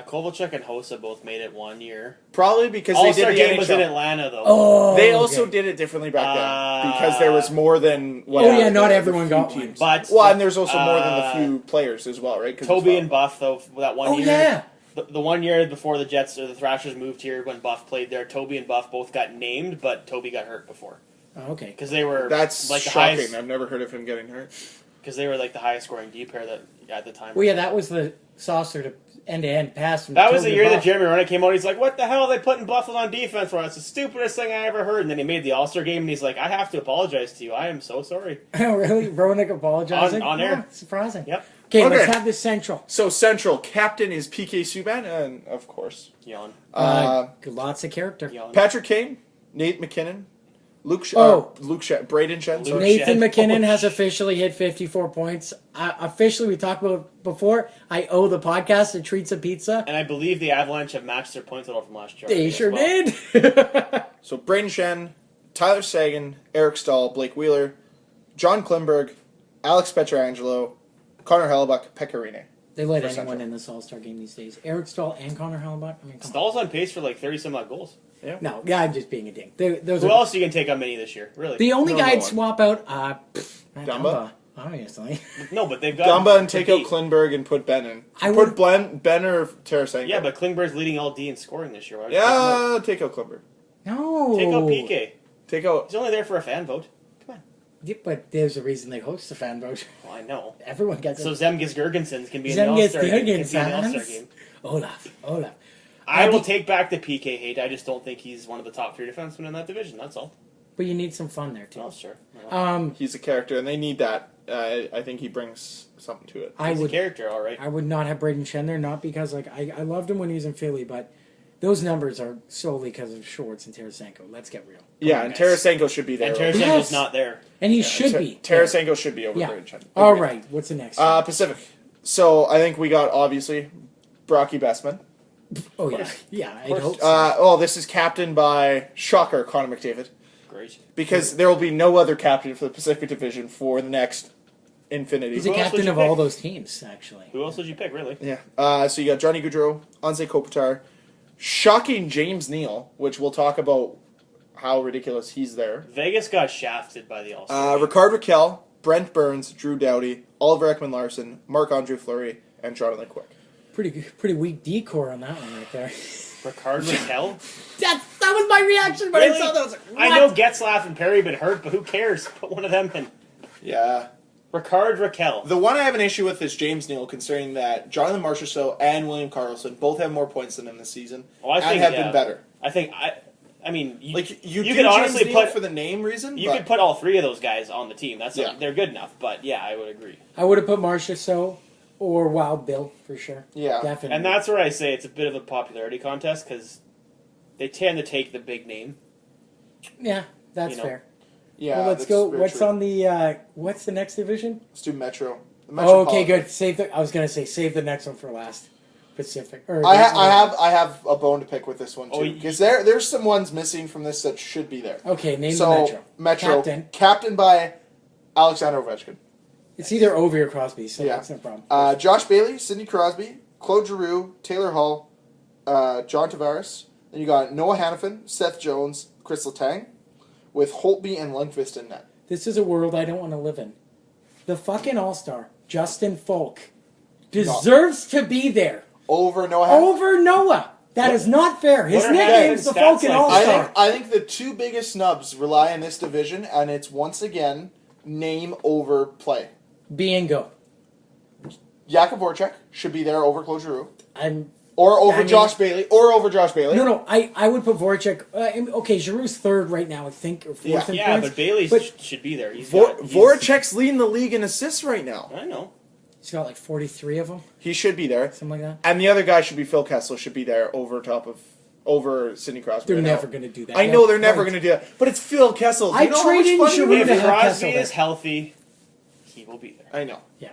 S5: Kovalchuk and Hossa both made it 1 year.
S4: Probably because
S5: All-Star
S4: they did the
S5: game was in
S4: NHL.
S5: Atlanta, though.
S3: Oh,
S4: They also
S3: okay.
S4: did it differently back then because there was more than
S3: not
S4: the
S3: everyone
S4: few
S3: got one.
S4: teams.
S5: But
S4: Well, and there's also more than the few players as well, right? 'Cause
S5: Toby
S4: it's
S5: and Buff, though, that 1
S3: Oh,
S5: year.
S3: yeah.
S5: The 1 year before the Jets or the Thrashers moved here, when Buff played there, Toby and Buff both got named, but Toby got hurt before
S3: Oh, okay.
S5: because they were
S4: That's
S5: like the
S4: shocking.
S5: highest.
S4: I've never heard of him getting hurt.
S5: Because they were like the highest scoring D pair that at the time.
S3: Well, yeah, that was the saucer to end-to-end pass. From
S5: That was
S3: Toby
S5: the year that
S3: Buff.
S5: Jeremy Rennick came out. He's like, "What the hell are they putting Buffalo on defense for? It's the stupidest thing I ever heard." And then he made the All Star game, and he's like, "I have to apologize to you. I am so sorry."
S3: Oh, really? Ronick apologizing?
S5: On air.
S3: Oh, surprising.
S5: Yep.
S3: Okay,
S4: Okay.
S3: let's have this Central.
S4: So Central captain is PK Subban, and of course
S5: Yawn.
S3: Lots of character.
S5: Yawn.
S4: Patrick Kane, Nate McKinnon, Braden Shen. Sorry.
S3: Nathan
S5: Shed.
S3: McKinnon has officially hit 54 points. Officially, we talked about it before, I owe the podcast a Treats of Pizza.
S5: And I believe the Avalanche have matched their point total from last year.
S3: They
S5: as
S3: sure
S5: well.
S3: did.
S4: So Braden Shen, Tyler Sagan, Eric Stahl, Blake Wheeler, John Klimberg, Alex Pietrangelo, Connor Hellebuck, Pecorine.
S3: They let
S4: For
S3: anyone
S4: Central.
S3: in this All-Star game these days. Eric Stahl and Connor Hellebuck. I mean, come on.
S5: Stahl's on pace for like 30-some-odd goals.
S3: No, yeah, I'm just being a dink. Those
S5: Who
S3: are
S5: else you can take on mini this year? Really?
S3: the only
S4: No,
S3: guy
S4: no
S3: I'd
S4: one.
S3: swap out. Matt
S4: Dumba?
S3: obviously.
S5: No, but they've got
S4: Dumba and take out
S5: Pete.
S4: Klimberg and put Ben in.
S3: I
S4: Put
S3: would-
S4: Ben or Tarasenko.
S5: Yeah, but Klingberg's leading all D in scoring this year. Why would you take him out?
S4: Yeah, take out Klimberg.
S3: No.
S5: Take out PK.
S4: Take out.
S5: He's only there for a fan vote. Come on.
S3: Yeah, but there's a reason they host the fan vote.
S5: Well, I know.
S3: Everyone gets
S5: So
S3: it.
S5: Zemgus Girgensons can be in the
S3: Zemgus
S5: All-Star game. Can be in the
S3: Girgensons.
S5: All-Star game.
S3: Olaf.
S5: I will take back the PK hate. I just don't think he's one of the top 3 defensemen in that division. That's all.
S3: But you need some fun there too.
S5: Oh, sure.
S4: He's a character, and they need that. I think he brings something to it.
S3: I
S5: He's a
S3: would
S5: character, all right.
S3: I would not have Braden Shen there, not because like I loved him when he was in Philly, but those numbers are solely because of Schwartz and Tarasenko. Let's get real. Come
S4: Yeah,
S3: on,
S4: and
S3: guys.
S4: Tarasenko should be there.
S5: And
S4: over-
S5: Tarasenko's
S3: Yes.
S5: not there.
S3: And he should be.
S4: Tarasenko should be over
S3: Yeah.
S4: Braden Shen.
S3: All
S4: Agreed.
S3: right. What's the next? one?
S4: Pacific. So I think we got obviously Brocky Bestman.
S3: Oh yeah, yeah. I hope so.
S4: This is captained by shocker Connor McDavid,
S5: Great.
S4: because there will be no other captain for the Pacific Division for the next infinity.
S3: He's the
S5: Who else would
S3: captain
S5: you
S3: of all
S5: pick?
S3: those teams, actually.
S5: Who else would you pick, really?
S4: Yeah. So you got Johnny Gaudreau, Anze Kopitar, shocking James Neal, which we'll talk about how ridiculous he's there.
S5: Vegas got shafted by the All-Star. game.
S4: Ricard Raquel, Brent Burns, Drew Doughty, Oliver Ekman-Larsson, Marc-Andre Fleury, and Jonathan Quick.
S3: Pretty weak decor on that one right there.
S5: Ricard Raquel?
S3: That was my reaction when
S5: Really?
S3: I saw that. I was like, what?
S5: I know Getzlaff and Perry been hurt, but who cares? Put one of them in.
S4: Yeah.
S5: Ricard Raquel.
S4: The one I have an issue with is James Neal, considering that Jonathan Marchessault and William Karlsson both have more points than him this season,
S5: Well, I
S4: and
S5: think,
S4: have
S5: yeah.
S4: been better.
S5: I mean, you
S4: You
S5: could honestly
S4: Neal
S5: put
S4: for the name reason.
S5: you
S4: but
S5: could put all 3 of those guys on the team. That's
S4: Yeah.
S5: they're good enough. But yeah, I would agree.
S3: I would have put Marcia So or Wild Bill for sure.
S4: Yeah.
S3: Definitely.
S5: And that's where I say it's a bit of a popularity contest because they tend to take the big name.
S3: yeah, that's
S5: You know.
S3: fair.
S4: yeah.
S3: Well, let's
S4: that's
S3: go.
S4: very
S3: What's
S4: true.
S3: on the? What's the next division?
S4: Let's do Metro. The
S3: Oh, okay,
S4: Metropolitan.
S3: good. I was gonna say save the next one for last. Pacific. Or
S4: I have a bone to pick with this one
S5: Oh,
S4: too, because there's some ones missing from this that should be there.
S3: Okay, name
S4: So
S3: the Metro.
S4: Metro,
S3: Captain.
S4: captained by Alexander Ovechkin.
S3: It's either Ovi or Crosby, so
S4: Yeah.
S3: that's no problem.
S4: Josh Bailey, Sidney Crosby, Claude Giroux, Taylor Hall, John Tavares. Then you got Noah Hannafin, Seth Jones, Chris Letang, with Holtby and Lundqvist in net.
S3: This is a world I don't want to live in. The fucking All-Star, Justin Folk, deserves to be there
S4: Over Noah Hannafin.
S3: over Noah. That is not fair. His
S5: What are
S3: nickname's the
S5: Hannafin's
S3: Falcon
S5: stats like?
S3: All-Star.
S4: I think the two biggest snubs rely on this division, and it's once again name over play.
S3: Bingo.
S4: Jakub Voracek should be there over Claude Giroux.
S3: Or
S4: Or over Josh Bailey.
S3: No, I would put Voracek. Okay, Giroux's third right now, I think, or fourth in
S5: Yeah,
S3: points.
S5: but Bailey
S3: But
S5: should be there. He's
S4: Voracek's leading the league in assists right now.
S5: I know.
S3: he's got like 43 of them,
S4: He should be there.
S3: something like that.
S4: And the other guy should be Phil Kessel, should be there over Sidney Crosby.
S3: They're
S4: right
S3: never
S4: now.
S3: going to do that.
S4: I know they're never
S3: Right.
S4: going to do that, but it's Phil Kessel. Do
S3: I
S4: you know how
S3: trade
S4: much
S3: in
S4: fun he
S3: Giroux
S4: would
S5: If
S3: to
S4: be?
S3: have
S5: Crosby
S3: Kessel
S5: is
S3: there.
S5: healthy, he will be there.
S4: I know.
S3: Yeah.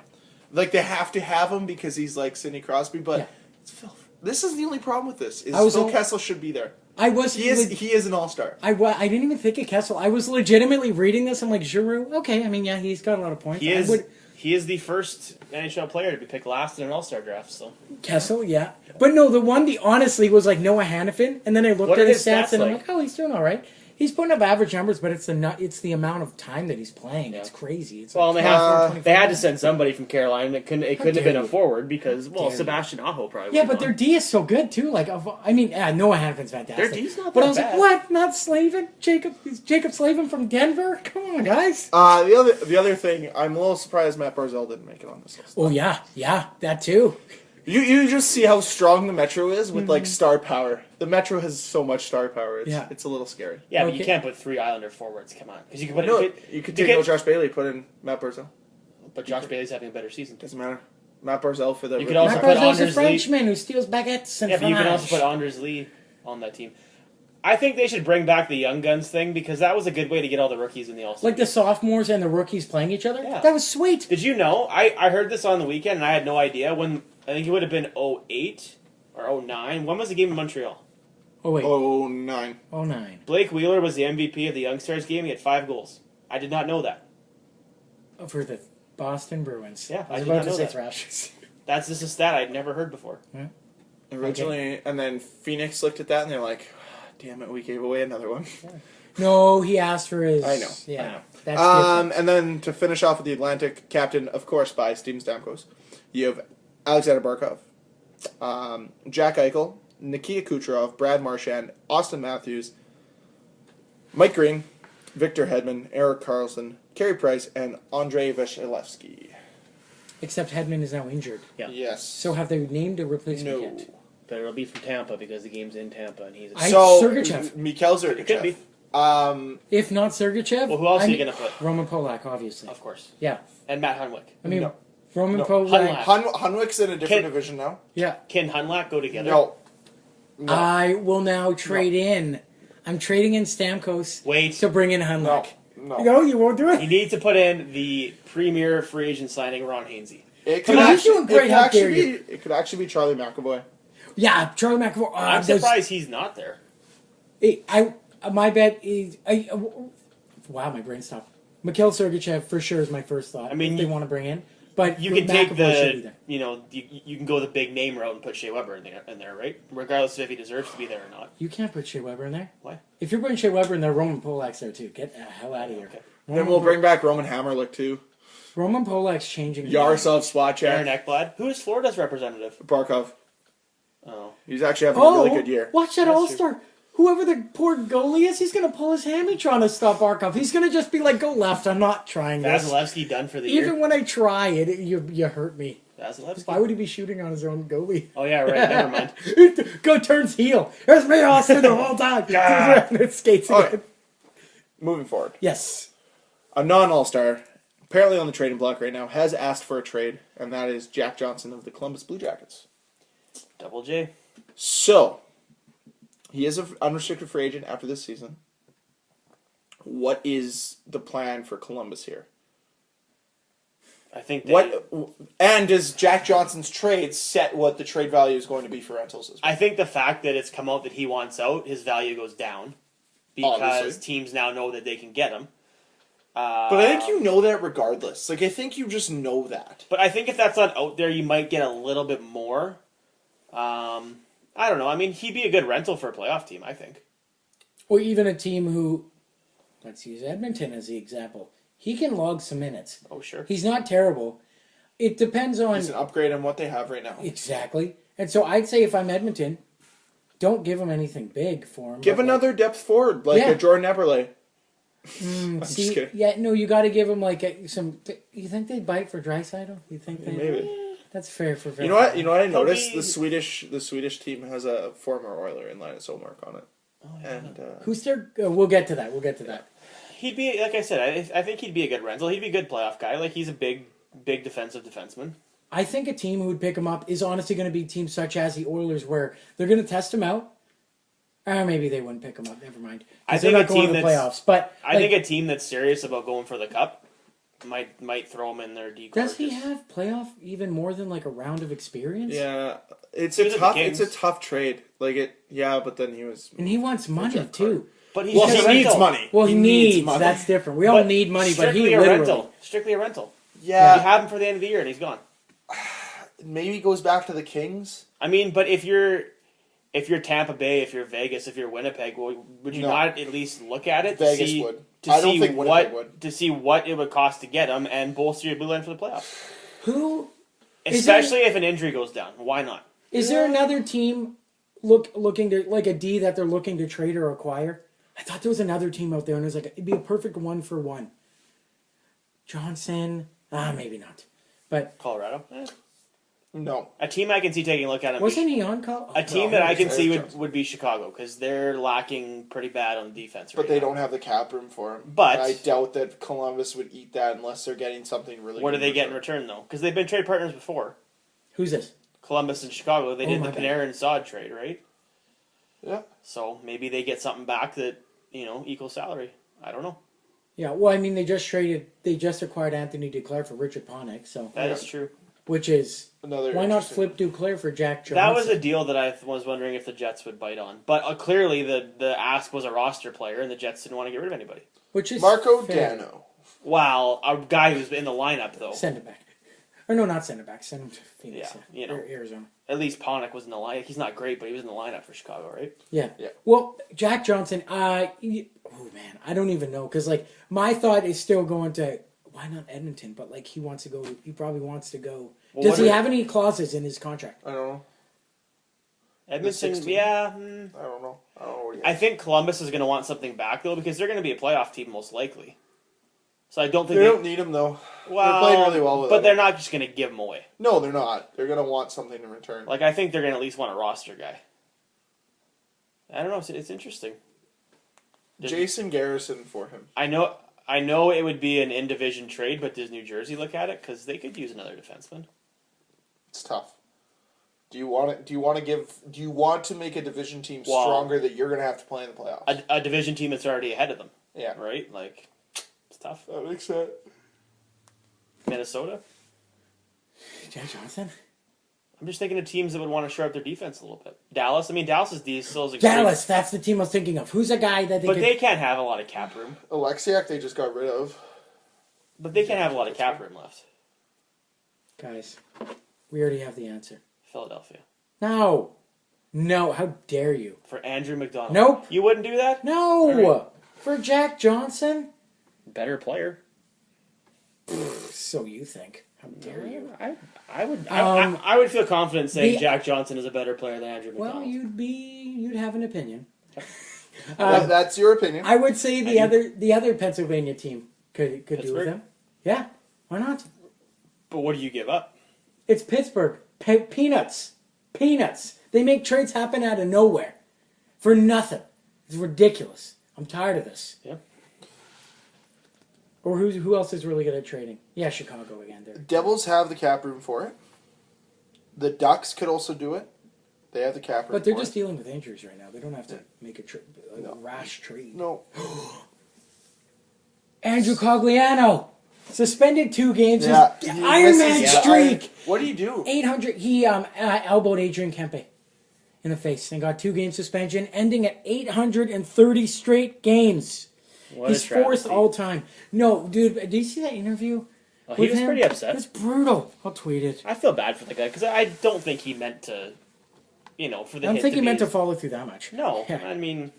S4: Like they have to have him because he's like Sidney Crosby, but
S3: Yeah.
S4: it's Phil. This is the only problem with this. Is
S3: I was
S4: Phil
S3: al-
S4: Kessel should be there.
S3: I was.
S4: He is an all-star.
S3: I didn't even think of Kessel. I was legitimately reading this. I'm like, Giroux. Okay, I mean, yeah, he's got a lot of points.
S5: He
S3: I
S5: is.
S3: would,
S5: He is the first NHL player to be picked last in an All-Star draft. So
S3: Kessel, yeah. But no, the honestly was like Noah Hannafin, and then I looked
S5: What
S3: at
S5: are
S3: his
S5: his
S3: stats,
S5: stats
S3: and I'm
S5: like?
S3: like, oh, he's doing all right. He's putting up average numbers, but it's the amount of time that he's playing. It's crazy. It's
S5: well,
S3: like
S5: they had
S3: 24.
S5: to send somebody from Carolina. It couldn't have
S3: dare
S5: been a
S3: you.
S5: forward because
S3: dare you.
S5: Sebastian Aho probably.
S3: Yeah,
S5: would've
S3: but their
S5: gone.
S3: D is so good too. Like, Noah Hannafin's fantastic.
S5: Their D's not
S3: But
S5: that
S3: I was
S5: bad.
S3: like, what? Not Slavin? Jacob Slavin from Denver? Come on, guys.
S4: The other thing, I'm a little surprised Matt Barzal didn't make it on this list.
S3: Oh yeah, that too.
S4: You just see how strong the Metro is with like star power. The Metro has so much star power. It's a little scary.
S5: Yeah, but
S3: Okay.
S5: you can't put three Islander forwards. Come on, because you can put.
S4: No, you could take no Josh Bailey, put in Matt Barzal.
S5: But Josh Bailey's having a better season.
S4: Doesn't matter. Matt Barzal for the.
S5: You could also
S3: Matt
S5: put
S3: Barzal's a
S5: Anders Lee.
S3: Frenchman who steals baguettes and
S5: Yeah, but you can
S3: fromage.
S5: also put Anders Lee on that team. I think they should bring back the young guns thing because that was a good way to get all the rookies in the All-Star.
S3: Like the sophomores and the rookies playing each other?
S5: Yeah.
S3: That was sweet.
S5: Did you know? I heard this on the weekend and I had no idea. When I think it would have been 08 or 09. When was the game in Montreal?
S3: Oh, wait.
S4: Oh, 9.
S3: 09.
S5: Blake Wheeler was the MVP of the Youngstars game. He had 5 goals. I did not know that.
S3: Oh, for the Boston Bruins.
S5: Yeah,
S3: I
S5: I
S3: was
S5: did
S3: about
S5: not
S3: to
S5: know
S3: say
S5: that.
S3: Thrashers.
S5: That's just a stat I'd never heard before.
S4: Originally, and then Phoenix looked at that and they're like, "Damn it, we gave away another one."
S3: No, he asked for his...
S4: I know.
S3: Yeah.
S4: I know.
S3: That's different.
S4: And then to finish off with the Atlantic, captain, of course, by Steven Stamkos, you have Alexander Barkov, Jack Eichel, Nikita Kucherov, Brad Marchand, Austin Matthews, Mike Green, Victor Hedman, Eric Carlson, Carey Price, and Andrei Vasilevsky.
S3: Except Hedman is now injured.
S5: Yeah.
S4: Yes.
S3: So have they named a replacement
S4: no.
S3: yet?
S5: But it'll be from Tampa because the game's in Tampa and he's.
S3: Sergachev.
S4: Mikhail Sergachev.
S5: It could be.
S3: If not Sergachev...
S5: Well, who else
S3: I
S5: are you
S3: mean,
S5: going to put?
S3: Roman Polak, obviously.
S5: Of course.
S3: Yeah.
S5: And Matt Hunwick.
S3: I mean,
S4: No.
S3: Roman
S4: No.
S3: Polak...
S5: Hunlack.
S4: Hunwick's in a different
S5: Can-
S4: division now.
S3: Yeah.
S5: Can Hunlack go together?
S4: No.
S3: I will now trade in... I'm trading in Stamkos
S5: Wait.
S3: to bring in Hunlack.
S4: No.
S3: No, you won't do
S5: You
S3: it?
S5: need to put in the premier free agent signing, Ron Hainsey.
S4: It
S3: Dude, he's doing great, how dare
S4: it could actually be Charlie McAvoy.
S3: Yeah, Charlie McAvoy.
S5: I'm surprised he's not there.
S3: My bet is... wow, my brain stopped. Mikhail Sergachev for sure is my first thought.
S5: I mean,
S3: if they
S5: you-
S3: want to bring in. But
S5: You can take
S3: McAvoy should be
S5: the,
S3: there.
S5: you can go the big name route and put Shea Weber in there, right? Regardless of if he deserves to be there or not.
S3: You can't put Shea Weber in there.
S5: Why?
S3: If you're putting Shea Weber in there, Roman Polak's there too. Get the hell out of here.
S5: Okay.
S4: Then we'll bring back Roman Hammerlick too.
S3: Roman Polak's changing.
S4: Yaroslav
S5: Aaron
S4: Swatchek.
S5: Ekblad. Who is Florida's representative?
S4: Barkov.
S5: Oh.
S4: He's actually having a really good year.
S3: Watch that
S5: That's
S3: All-Star. Whoever the poor goalie is, he's going to pull his hammy trying to stop Barkov. He's going to just be like, go left. I'm not trying this.
S5: Vasilevsky done for the
S3: Even
S5: year.
S3: when I try it, you hurt me.
S5: Vasilevsky.
S3: Why would he be shooting on his own goalie?
S5: Oh yeah, right. Never mind.
S3: Go turns heel. There's me, Austin, the whole time. Turns around and skates again.
S4: Okay. Moving forward.
S3: Yes.
S4: A non-All-Star, apparently on the trading block right now, has asked for a trade, and that is Jack Johnson of the Columbus Blue Jackets.
S5: Double J.
S4: So, he is an unrestricted free agent after this season. What is the plan for Columbus here?
S5: I think they,
S4: And does Jack Johnson's trade set what the trade value is going to be for rentals as well?
S5: I think the fact that it's come out that he wants out, his value goes down because
S4: Obviously.
S5: teams now know that they can get him.
S4: But I think you know that regardless. Like, I think you just know that.
S5: But I think if that's not out there, you might get a little bit more. I don't know. I mean, he'd be a good rental for a playoff team, I think.
S3: Or even a team who, let's use Edmonton as the example. He can log some minutes.
S5: Oh, sure.
S3: He's not terrible. It depends on...
S4: He's an upgrade on what they have right now.
S3: Exactly. And so I'd say if I'm Edmonton, don't give him anything big for him.
S4: Give another depth forward, like a Jordan Eberle. I'm just kidding.
S3: Yeah, no, you got to give him like some... You think they'd bite for Draisaitl? You think they...
S4: Maybe.
S3: That's fair for...
S4: You know what? You know what I noticed? The Swedish team has a former Oiler in Linus Ullmark on it.
S5: Oh, yeah.
S4: And
S3: who's their... we'll get to that.
S5: He'd be, like I said, I think he'd be a good rental. He'd be a good playoff guy. Like, he's a big defensive defenseman.
S3: I think a team who would pick him up is honestly going to be teams such as the Oilers, where they're going to test him out. Or maybe they wouldn't pick him up. Never mind.
S5: I think
S3: they're not going to the playoffs. But
S5: I think a team that's serious about going for the cup might throw him in their D.
S3: Does he have playoff even more than like a round of experience?
S4: yeah, it's a tough trade. Like it, yeah, but then he was,
S3: and he wants money too.
S5: But
S4: he needs money.
S3: Well, he needs money. That's different. We all need money, but he literally
S5: strictly a rental.
S4: Yeah,
S5: you have him for the end of the year, and he's gone.
S4: Maybe he goes back to the Kings.
S5: I mean, but if you're Tampa Bay, if you're Vegas, if you're Winnipeg, would you not at least look at it?
S4: Vegas would. I don't think Winnipeg would.
S5: To see what it would cost to get him and bolster your blue line for the playoffs.
S3: Who?
S5: Especially if an injury goes down. Why not?
S3: Is there another team looking to, like a D that they're looking to trade or acquire? I thought there was another team out there, and it was like, it'd be a perfect 1-for-1. Johnson? Maybe not. But
S5: Colorado?
S4: No.
S5: A team I can see taking a look at him.
S3: Wasn't he on call?
S5: A team that I can see would be Chicago, because they're lacking pretty bad on defense right
S4: But they
S5: now.
S4: don't have the cap room for him.
S5: But
S4: and I doubt that Columbus would eat that unless they're getting something really
S5: what
S4: good
S5: do they get in return, though? Because they've been trade partners before.
S3: Who's this?
S5: Columbus and Chicago. They did the
S3: my bad.
S5: Panarin and Saad trade, right?
S4: Yeah.
S5: So maybe they get something back that, equals salary. I don't know.
S3: Yeah, well, I mean, they just acquired Anthony Duclair for Richard Panik, so...
S5: That is true.
S3: Which is...
S4: Another
S3: why not flip Duclair for Jack Johnson?
S5: That was a deal that I was wondering if the Jets would bite on. But clearly the ask was a roster player, and the Jets didn't want to get rid of anybody.
S3: Which is
S4: Marco
S3: fair.
S4: Dano.
S5: Wow, a guy who's in the lineup, though.
S3: Send it back. Or no, not send it back. Send him to Phoenix.
S5: Yeah,
S3: Arizona.
S5: At least Panik was in the lineup. He's not great, but he was in the lineup for Chicago, right?
S3: Yeah.
S4: Yeah.
S3: Well, Jack Johnson, oh man, I don't even know. Because, like, my thought is still going to, why not Edmonton? But, like, he probably wants to go.
S5: Well,
S3: Does he have any clauses in his contract?
S4: I don't know.
S5: Edmonton,
S4: 16?
S5: yeah.
S4: I don't know.
S5: I think Columbus is going to want something back, though, because they're going to be a playoff team most likely. So I don't think
S4: they don't need him, though.
S5: Well,
S4: they're playing really well with
S5: but
S4: him.
S5: they're not just going to give him away.
S4: No, they're not. They're going to want something in return.
S5: Like, I think they're going to at least want a roster guy. I don't know. It's interesting.
S4: Jason Garrison for him.
S5: I know it would be an in-division trade, but does New Jersey look at it? Because they could use another defenseman.
S4: It's tough. Do you want to make a division team stronger that you're going to have to play in the playoffs?
S5: A division team that's already ahead of them.
S4: Yeah.
S5: Right? Like, it's tough.
S4: That makes sense.
S5: Minnesota?
S3: Jack Johnson?
S5: I'm just thinking of teams that would want to shore up their defense a little bit. Dallas? I mean, Dallas's D still is a
S3: Dallas, that's the team I was thinking of. Who's a guy that
S5: they can't have a lot of cap room.
S4: Alexiak they just got rid of.
S5: But they can't have a lot of cap room left.
S3: Guys, we already have the answer.
S5: Philadelphia.
S3: No, how dare you?
S5: For Andrew McDonald.
S3: Nope.
S5: You wouldn't do that?
S3: No!
S5: Right.
S3: For Jack Johnson?
S5: Better player.
S3: So you think. How dare you?
S5: I would feel confident saying Jack Johnson is a better player than Andrew McDonald.
S3: Well, you'd have an opinion.
S4: That's your opinion.
S3: I would say the other Pennsylvania team could do with him. Yeah, why not?
S5: But what do you give up?
S3: It's Pittsburgh. Peanuts. They make trades happen out of nowhere. For nothing. It's ridiculous. I'm tired of this.
S5: Yeah.
S3: Or who else is really good at trading? Yeah, Chicago again.
S4: Devils have the cap room for it. The Ducks could also do it. They have the cap room.
S3: But they're just dealing with injuries right now. They don't have to make a rash trade.
S4: No.
S3: Andrew Cogliano. Suspended 2 games.
S4: Yeah.
S3: Iron Man streak.
S4: What do you do?
S3: 800. He elbowed Adrian Kempe in the face and got 2 game suspension, ending at 830 straight games.
S5: What a
S3: He's fourth
S5: travesty.
S3: all time. No, dude, did you see that interview?
S5: Oh, he
S3: with
S5: was
S3: him?
S5: pretty upset.
S3: It's brutal. I'll tweet it.
S5: I feel bad for the guy because I don't think he meant to, for the
S3: I don't
S5: hit
S3: think he
S5: be-
S3: meant to follow through that much.
S5: No,
S3: Yeah.
S5: I mean,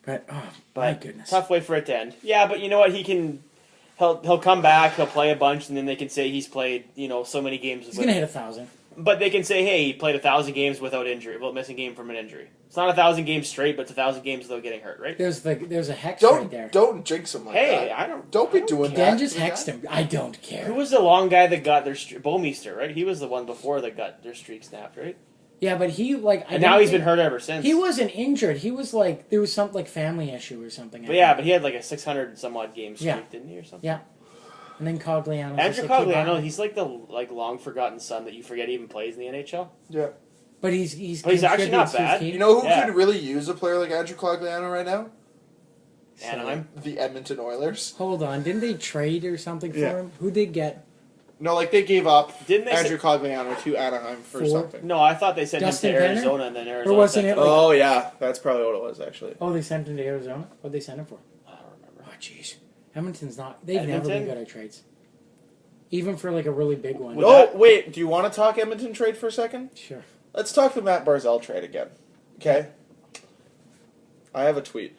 S3: But, oh, my
S5: but
S3: goodness.
S5: tough way for it to end. Yeah, but you know what? He'll come back. He'll play a bunch, and then they can say he's played so many games.
S3: He's going to hit 1,000.
S5: But they can say, hey, he played 1,000 games without injury, without missing a game from an injury. It's not 1,000 games straight, but it's 1,000 games without getting hurt, right?
S3: There's a hex right there.
S4: Don't jinx him like
S5: Hey,
S4: that. Don't be doing that.
S3: Dan just
S4: to the
S3: hexed
S4: guy.
S3: him. I don't care.
S5: Who was the long guy that got their Bomeister, right? He was the one before that got their streak snapped, right?
S3: Yeah, but he, like...
S5: And now he's been hurt ever since.
S3: He wasn't injured. He was, like... There was some, like, family issue or something.
S5: But yeah, but he had like a 600 some odd game streak,
S3: Yeah.
S5: didn't he, or something?
S3: Yeah. And then Cogliano...
S5: Andrew Cogliano, he's like the long forgotten son that you forget even plays in the NHL.
S4: Yeah.
S3: But he's
S5: actually not
S3: contributes to his
S5: bad.
S3: team.
S4: You know who
S5: Yeah.
S4: could really use a player like Andrew Cogliano right now?
S5: Anaheim.
S4: The Edmonton Oilers.
S3: Hold on. Didn't they trade or something for
S4: Yeah.
S3: him? Who'd they get?
S4: No, like they gave up
S5: Didn't they
S4: Andrew Cogliano to Anaheim for
S3: For-
S4: something.
S5: No, I thought they sent
S3: Dustin
S5: him to
S3: Penner?
S5: Arizona and then Arizona.
S3: Or wasn't
S5: sent
S3: it
S5: him-
S3: like-
S4: Oh yeah, that's probably what it was actually.
S3: Oh, they sent him to Arizona? What'd they send him for?
S5: I don't remember.
S3: Oh, jeez. Edmonton's not... They've never
S5: Edmonton?
S3: been good at trades. Even for, like, a really big one.
S5: Would
S4: Oh
S5: that-
S4: wait, do you want to talk Edmonton trade for a second?
S3: Sure.
S4: Let's talk the Matt Barzal trade again. Okay. I have a tweet.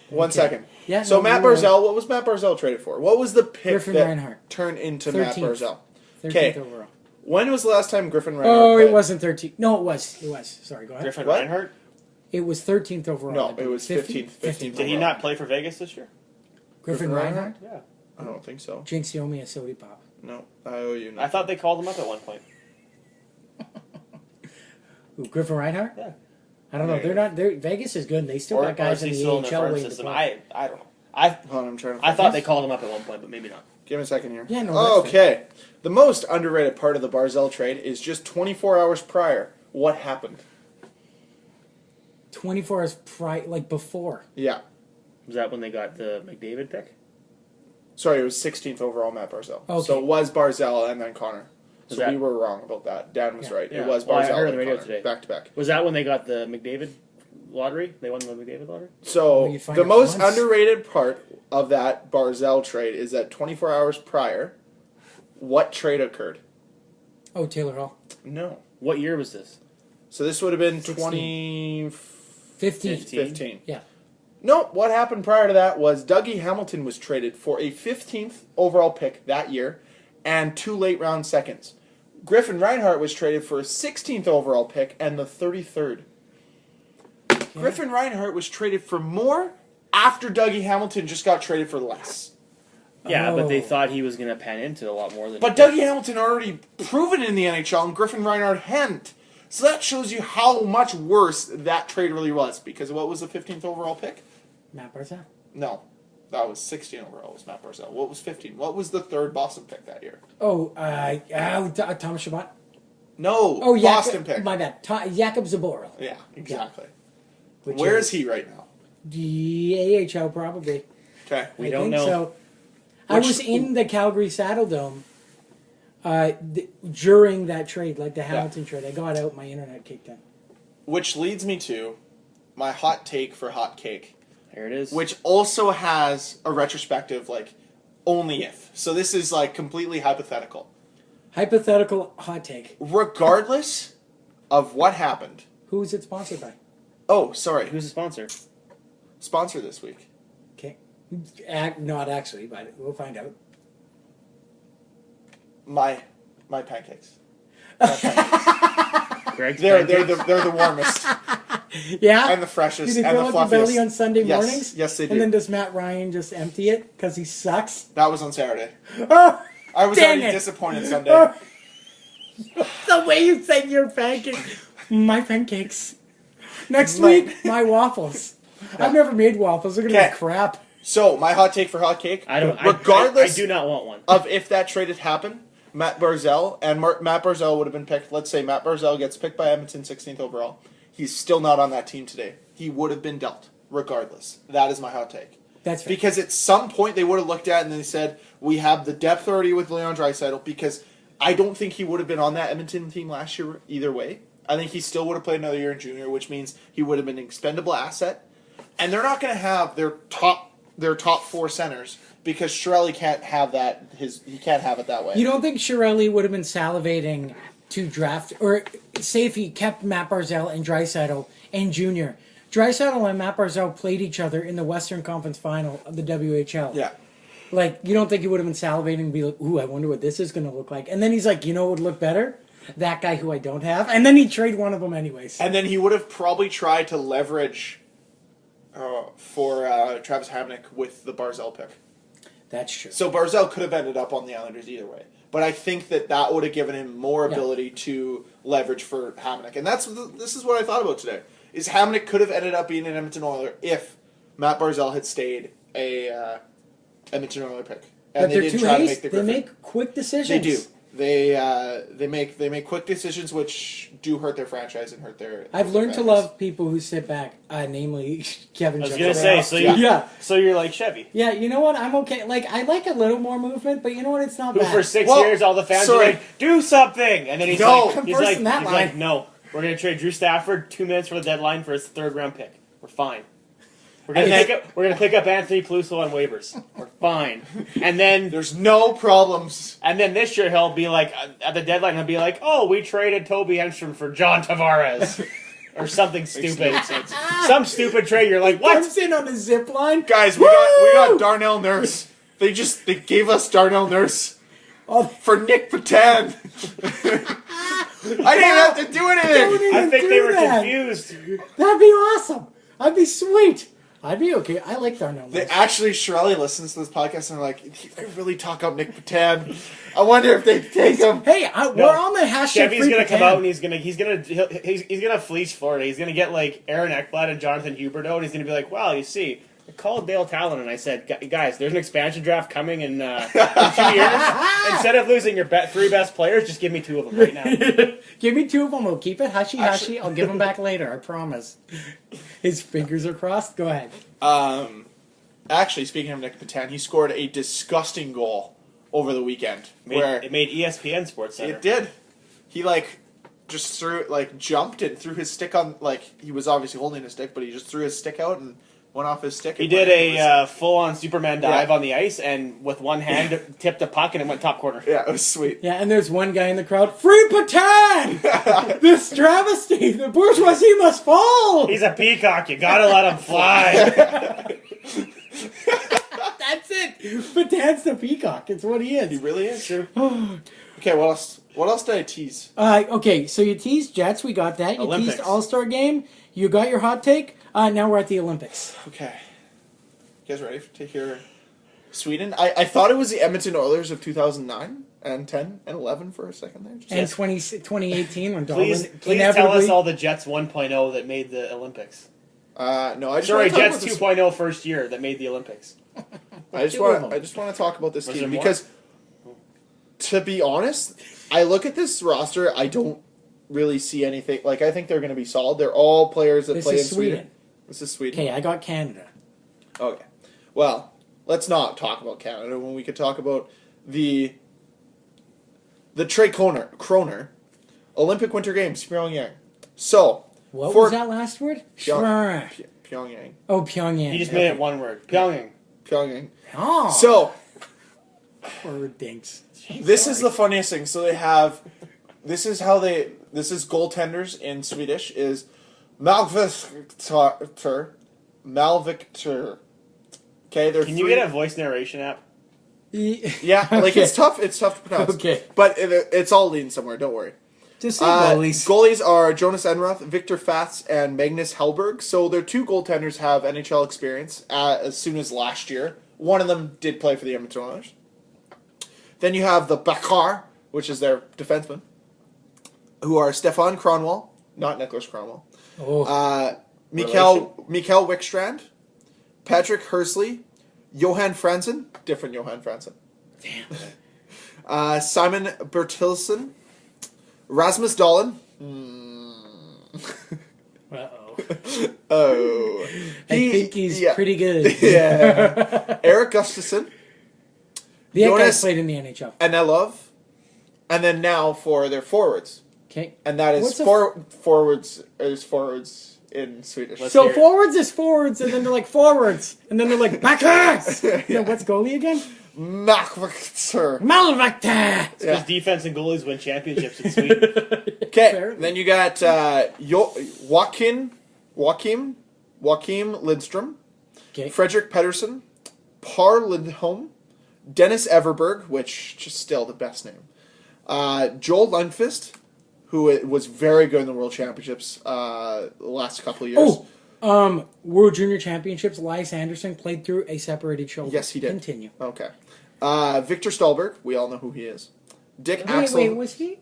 S4: One
S3: Okay.
S4: second.
S3: Yeah,
S4: So
S3: no,
S4: Matt
S3: you're right.
S4: Barzal, what was Matt Barzal traded for? What was the pick
S3: Griffin
S4: that
S3: Reinhart.
S4: turned into Matt
S3: 13th.
S4: Barzal?
S3: 13th
S4: Okay.
S3: overall.
S4: When was the last time Griffin Reinhart
S3: Oh,
S4: played?
S3: it wasn't 13. No, it was. It was. Sorry, go ahead.
S5: Griffin
S4: What?
S5: Reinhart?
S3: It was 13th overall.
S4: No,
S3: I believe.
S4: it was 15th. 15th.
S5: Did he not play for Vegas this year?
S3: Griffin
S4: Griffin
S3: Reinhardt?
S5: Yeah.
S4: I don't think so.
S3: Jinx, you owe me a sody pop.
S4: No, I owe you.
S5: I thought they called him up at one point.
S3: Who, Griffin Reinhardt?
S5: Yeah.
S3: I don't know. They're not. Vegas is good. And they still got guys
S5: is
S3: in
S5: he
S3: the
S5: still in the
S3: AHL
S5: farm
S3: waiting to
S5: system?
S3: play.
S5: I don't know. I
S4: Hold on, I'm trying to.
S5: I thought they called him up at one point, but maybe not.
S4: Give me a second here.
S3: Yeah, no, that's
S4: Okay. The most underrated part of the Barzal trade is just 24 hours prior. What happened?
S3: 24 hours like before.
S4: Yeah.
S5: Was that when they got the McDavid pick?
S4: Sorry, it was 16th overall, Matt Barzal.
S3: Okay.
S4: So it was Barzal and then Connor.
S5: Was
S4: So
S5: that-
S4: we were wrong about that. Dan was
S3: Yeah.
S4: right.
S5: Yeah.
S4: It was
S5: Well, I
S4: Barzal
S5: heard on
S4: and
S5: the radio
S4: Connor.
S5: today.
S4: Back to back.
S5: Was that when they got the McDavid lottery? They won the McDavid lottery?
S4: So
S3: Well, you find
S4: the
S3: out
S4: most
S3: once.
S4: underrated part of that Barzal trade is that 24 hours prior, what trade occurred?
S3: Oh, Taylor Hall.
S4: No.
S5: What year was this?
S4: So this would have been
S3: 16.
S4: 2015.
S3: 15. Yeah.
S4: No, what happened prior to that was Dougie Hamilton was traded for a 15th overall pick that year and 2 late round seconds. Griffin Reinhart was traded for a 16th overall pick and the 33rd. Griffin Reinhart was traded for more after Dougie Hamilton just got traded for less.
S5: Yeah, but they
S3: Oh.
S5: thought he was going to pan into a lot more than.
S4: But Dougie Hamilton already proven it in the NHL and Griffin Reinhart hadn't. So that shows you how much worse that trade really was. Because what was the 15th overall pick?
S3: Matt Barzal.
S4: No. That was 16 overall was Matt Barzal. What was 15? What was the third Boston pick that year?
S3: Oh, Thomas Chabot.
S4: No,
S3: Oh,
S4: Boston pick.
S3: My bad. Jakob Zaboral.
S4: Yeah, exactly.
S3: Which
S4: Where is he right now?
S3: The AHL probably.
S4: Okay.
S5: We
S3: I
S5: don't
S3: think
S5: know.
S3: So. I
S4: Which-
S3: was in the Calgary Saddle Dome during that trade, like the Hamilton trade. I got out, my internet kicked in.
S4: Which leads me to my hot take for hot cake,
S5: There it is.
S4: which also has a retrospective, like, only if. So this is, like, completely hypothetical.
S3: Hypothetical hot take.
S4: Regardless of what happened.
S3: Who is it sponsored by?
S4: Oh, sorry.
S5: Who's the sponsor?
S4: Sponsor this week.
S3: Okay. Not actually, but we'll find out.
S4: My pancakes. My pancakes.
S5: Greg's
S4: they're
S5: pancakes?
S4: the warmest
S3: Yeah?
S4: and the freshest
S3: Do they
S4: and
S3: fill
S4: the
S3: up your belly
S4: fluffiest.
S3: on Sunday
S4: Yes.
S3: mornings?
S4: Yes, they do.
S3: And then does Matt Ryan just empty it because he sucks?
S4: That was on Saturday.
S3: Oh,
S4: I was
S3: Dang
S4: already
S3: it.
S4: disappointed Sunday.
S3: oh. The way you said your pancakes. My pancakes. Next week, my waffles. I've never made waffles. They're going to
S4: Okay.
S3: be crap.
S4: So, my hot take for hot cake.
S5: I don't.
S4: Regardless
S5: I do not want one.
S4: of if that trade had happened, Matt Barzal and Matt Barzal would have been picked. Let's say Matt Barzal gets picked by Edmonton 16th overall. He's still not on that team today. He would have been dealt, regardless. That is my hot take.
S3: That's fair.
S4: Because at some point they would have looked at it and they said, we have the depth already with Leon Draisaitl, because I don't think he would have been on that Edmonton team last year either way. I think he still would have played another year in junior, which means he would have been an expendable asset. And they're not going to have their top 4 centers because Chiarelli can't have that. He can't have it that way.
S3: You don't think Chiarelli would have been salivating to draft, or say if he kept Matt Barzal and Draisaitl and Junior? Draisaitl and Matt Barzal played each other in the Western Conference Final of the WHL.
S4: Yeah.
S3: Like, you don't think he would have been salivating and be like, ooh, I wonder what this is going to look like. And then he's like, you know what would look better? That guy who I don't have. And then he'd trade one of them anyways.
S4: And then he would have probably tried to leverage for Travis Hamonic with the Barzal pick.
S3: That's true.
S4: So Barzal could have ended up on the Islanders either way. But I think that would have given him more ability to leverage for Hamonic. And this is what I thought about today. Is Hamonic could have ended up being an Edmonton Oiler if Matt Barzal had stayed a Edmonton Oiler pick. And
S3: but
S4: they
S3: they're
S4: didn't
S3: too
S4: try to
S3: hasty.
S4: make the
S3: They
S4: Griffin.
S3: make quick decisions.
S4: They do. They make quick decisions which do hurt their franchise and hurt their.
S3: I've learned to
S4: values.
S3: love people who sit back, namely Kevin.
S5: I was
S3: Chesterfield.
S5: gonna say, so you're like Chevy,
S3: Yeah, you know what? I'm okay. Like, I like a little more movement, but you know what? It's not
S5: who
S3: bad.
S5: for 6
S4: Well,
S5: years all the fans
S4: sorry.
S5: are like, do something, and then he's
S4: No.
S5: like,
S3: Come first in that line.
S5: no, we're gonna trade Drew Stafford 2 minutes for the deadline for his 3rd round pick. We're fine. We're gonna pick up Anthony Peluso on waivers. We're fine. And then
S4: There's no problems.
S5: And then this year he'll be like, at the deadline, he'll be like, oh, we traded Toby Enstrom for John Tavares. Or something stupid. Some stupid trade. You're like, what?
S3: Comes in on a zip line.
S4: Guys, we got Darnell Nurse. They gave us Darnell Nurse for Nick Patan. I didn't have to do anything.
S5: I think
S3: do
S5: they were
S3: that.
S5: confused.
S3: That'd be awesome. I'd be sweet. I'd be okay. I like Darnell.
S4: They actually, Shirley listens to this podcast and they're like, they really talk up Nick Patan. I wonder if they take him.
S3: Hey, we're on the hashtag.
S5: Chevy's
S3: free
S5: gonna come
S3: Patan.
S5: out and he's gonna fleece Florida. He's gonna get like Aaron Ekblad and Jonathan Huberdeau, and he's gonna be like, "Wow, you see, I called Dale Talon and I said, guys, there's an expansion draft coming in 2 years. Instead of losing your 3 best players, just give me 2 of them right now."
S3: Give me 2 of them. We'll keep it hushy. I'll give them back later. I promise. His fingers are crossed. Go ahead.
S4: Actually, speaking of Nick Patan, he scored a disgusting goal over the weekend.
S5: It made ESPN Sports Center.
S4: It did. He just jumped and threw his stick on, he was obviously holding his stick, but he just threw his stick out and went off his stick.
S5: He did a full-on Superman dive on the ice, and with one hand tipped a puck, and it went top corner.
S4: Yeah, it was sweet.
S3: Yeah, and there's one guy in the crowd. Free Patan! This travesty! The bourgeoisie must fall!
S5: He's a peacock. You gotta let him fly.
S3: That's it. Patan's the peacock. It's what he is.
S4: He really is. Sure. Okay, what else? What else did I tease?
S3: Okay, so you teased Jets. We got that. You
S5: Olympics.
S3: teased All-Star Game. You got your hot take. Now we're at the Olympics.
S4: Okay. You guys ready to hear Sweden? I thought it was the Edmonton Oilers of 2009 and 10 and 11 for a second there.
S3: And 2018 when
S5: Please
S3: Dalvin
S5: tell
S3: inevitably...
S5: us all the Jets 1.0 that made the Olympics.
S4: No, I just
S5: Sorry,
S4: want to talk
S5: Jets
S4: about this.
S5: 2.0 first year that made the Olympics.
S4: I just
S3: Two of
S4: want
S3: them.
S4: to talk about this
S5: Was
S4: team
S5: there more?
S4: because, to be honest, I look at this roster. I don't really see anything. I think they're going to be solid. They're all players that
S3: This
S4: play
S3: is
S4: in Sweden.
S3: Sweden.
S4: This is Sweden.
S3: Okay, I got Canada.
S4: Okay. Well, let's not talk about Canada when we could talk about the Trey Kroner Olympic Winter Games, Pyongyang. So,
S3: What was that last word?
S4: Pyongyang.
S3: Oh, Pyongyang.
S5: He just made it one word. Pyongyang.
S4: Pyongyang.
S3: Oh,
S4: So,
S3: poor dinks.
S4: this is the funniest thing. So they have, this is goaltenders in Swedish is Malvikter. Okay, they're
S5: Can you get a voice narration app?
S4: Yeah,
S3: Okay.
S4: it's tough to pronounce.
S3: Okay.
S4: But it's all leading somewhere, don't worry.
S3: Just say goalies.
S4: Goalies are Jonas Enroth, Victor Fats, and Magnus Hellberg. So their 2 goaltenders have NHL experience as soon as last year. One of them did play for the Edmonton Oilers. Then you have the Bakar, which is their defenseman, who are Stefan Kronwall, not Nicholas Kronwall, Mikael Wickstrand, Patrick Hersley, Johan Franzen, different Johan Franzen. Damn. Simon Bertilsson, Rasmus Dahlin.
S3: Uh-oh.
S4: Oh.
S3: I think he's pretty good.
S4: Yeah. Eric Gustafsson,
S3: The guy
S4: Jonas
S3: played in the NHL.
S4: Anelov, and then now for their forwards.
S3: Okay.
S4: And that is
S3: What's
S4: forwards
S6: in Swedish.
S5: Let's
S3: So
S5: hear it.
S3: forwards is forwards, and then they're like forwards, and then they're like backers. Yeah, what's goalie again?
S6: Mackvakter.
S3: Malvakta.
S5: Because defense and goalies win championships in Sweden.
S6: Okay, then you got Joachim Lindstrom,
S3: Okay.
S6: Frederick Pedersen, Par Lindholm, Dennis Everberg, which just still the best name. Joel Lundqvist, who was very good in the World Championships the last couple of years.
S3: World Junior Championships. Elias Anderson played through a separated shoulder.
S6: Yes, he did.
S3: Continue.
S6: Okay. Victor Stahlberg, we all know who he is. Dick Axel.
S3: Wait, was he?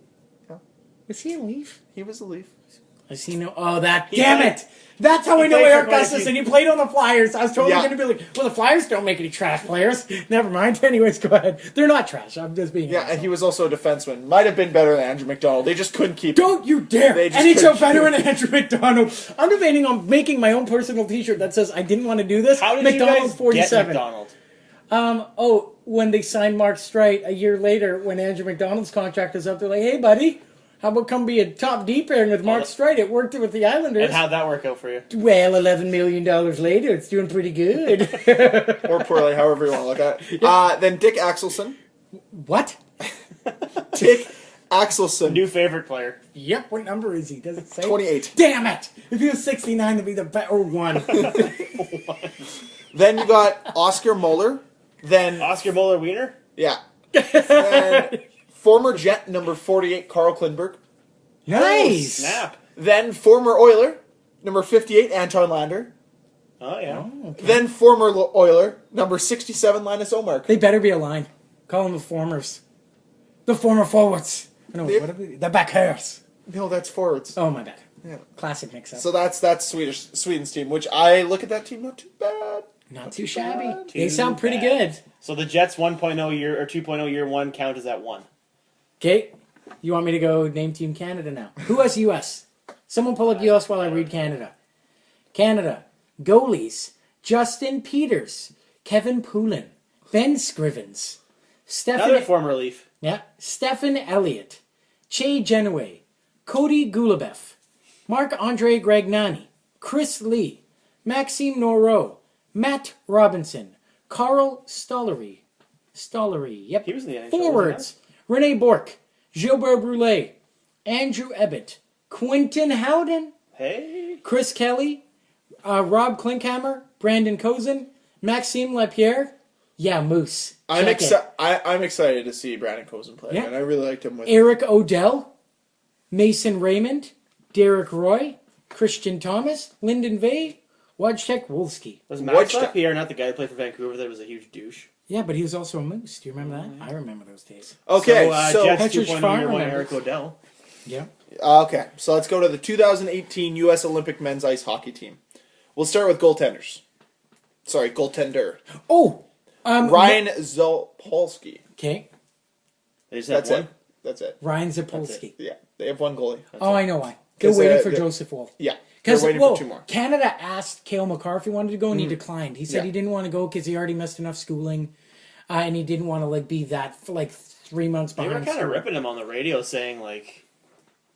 S6: Yeah.
S3: Was he a Leaf?
S6: He was a Leaf.
S3: I see no. Oh, damn
S5: played-
S3: it! That's how we know
S5: played for
S3: Eric
S5: quite a
S3: Gustis,
S5: few-
S3: and he played on the Flyers. I was totally
S6: Yeah.
S3: going to be like, well, the Flyers don't make any trash players. Never mind. Anyways, go ahead. They're not trash. I'm just being.
S6: Yeah, and he was also a defenseman. Might have been better than Andrew McDonald. They just couldn't keep him.
S3: Don't you dare!
S6: They just
S3: NHL
S6: couldn't
S3: veteran Andrew McDonald. I'm debating on making my own personal T-shirt that says I didn't want to do this.
S5: How did
S3: McDonald
S5: you guys
S3: 47.
S5: get McDonald?
S3: When they signed Mark Streit a year later, when Andrew McDonald's contract is up, they're like, "Hey, buddy, how about come be a top D pairing with Mark Streit? It worked with the Islanders."
S5: And how'd that work out for you?
S3: Well, $11 million later, it's doing pretty good.
S6: Or poorly, however you want to look at it. Then Dick Axelson.
S3: What?
S6: Dick Axelson.
S5: New favorite player.
S3: Yep. What number is he? Does it say?
S6: 28.
S3: Damn it! If he was 69, it'd be the better one.
S6: Then you got Oscar Muller. Then,
S5: Oscar Muller Wiener?
S6: yeah. Then former Jet number 48, Carl Klingberg.
S3: Nice.
S5: Snap.
S6: Then former Oiler, number 58, Anton Lander.
S5: Oh, yeah.
S6: Then former Oiler, number 67, Linus Omark.
S3: They better be a line. Call them the formers. The former forwards. No, what are they? The backers.
S6: No, that's forwards.
S3: Oh, my bad.
S6: Yeah.
S3: Classic mix-up.
S6: So that's Sweden's team, which I look at that team, not too bad.
S3: Not too shabby.
S6: bad.
S3: They sound pretty
S5: bad.
S3: good.
S5: So the Jets 1.0 year or 2.0 year one count as that one.
S3: Okay, you want me to go name Team Canada now? Who has U.S.? Someone pull up U.S. while I read Canada. Canada, goalies, Justin Peters, Kevin Poulin, Ben Scrivens,
S5: Another former Leaf.
S3: Stephen Elliott, Che Genoway, Cody Gulabeff, Marc-Andre Gragnani, Chris Lee, Maxime Noreau, Matt Robinson, Carl Stollery, yep.
S5: He was in the NHL,
S3: Forwards, Rene Bourque, Gilbert Brulé, Andrew Ebbett, Quentin Howden,
S5: Hey.
S3: Chris Kelly, Rob Klinkhammer, Brandon Kozin, Maxime Lapierre, Moose.
S6: I'm
S3: Check it.
S6: excited to see Brandon Kozin play,
S3: Yeah.
S6: and I really liked him with
S3: Eric Odell, Mason Raymond, Derek Roy, Christian Thomas, Lyndon Vey, Wojciech Wolski.
S5: Was Max Lapierre not the guy that played for Vancouver that was a huge douche?
S3: Yeah, but he was also a Moose. Do you remember that? I remember those days.
S6: Okay, so
S5: Jets
S3: Petrus
S5: 2.0
S3: Farm
S5: year one
S3: remembers.
S5: Eric Odell.
S3: Yeah.
S6: okay, so let's go to the 2018 U.S. Olympic men's ice hockey team. We'll start with goaltenders. Sorry, goaltender.
S3: Oh!
S6: Ryan Zapolsky.
S3: Okay.
S5: They just have
S6: That's
S5: one.
S6: it. That's it.
S3: Ryan Zapolsky.
S6: Yeah, they have one goalie.
S3: Oh, I know why. They're
S6: 'Cause,
S3: waiting for
S6: they're-
S3: Joseph Wolf.
S6: Yeah, they're
S3: Because
S6: waiting for two more.
S3: Canada asked Cale Makar if he wanted to go, and he declined. He said
S6: Yeah.
S3: he didn't want to go because he already missed enough schooling, and he didn't want to be that for 3 months
S5: They
S3: behind.
S5: were kind of
S3: school.
S5: ripping him on the radio, saying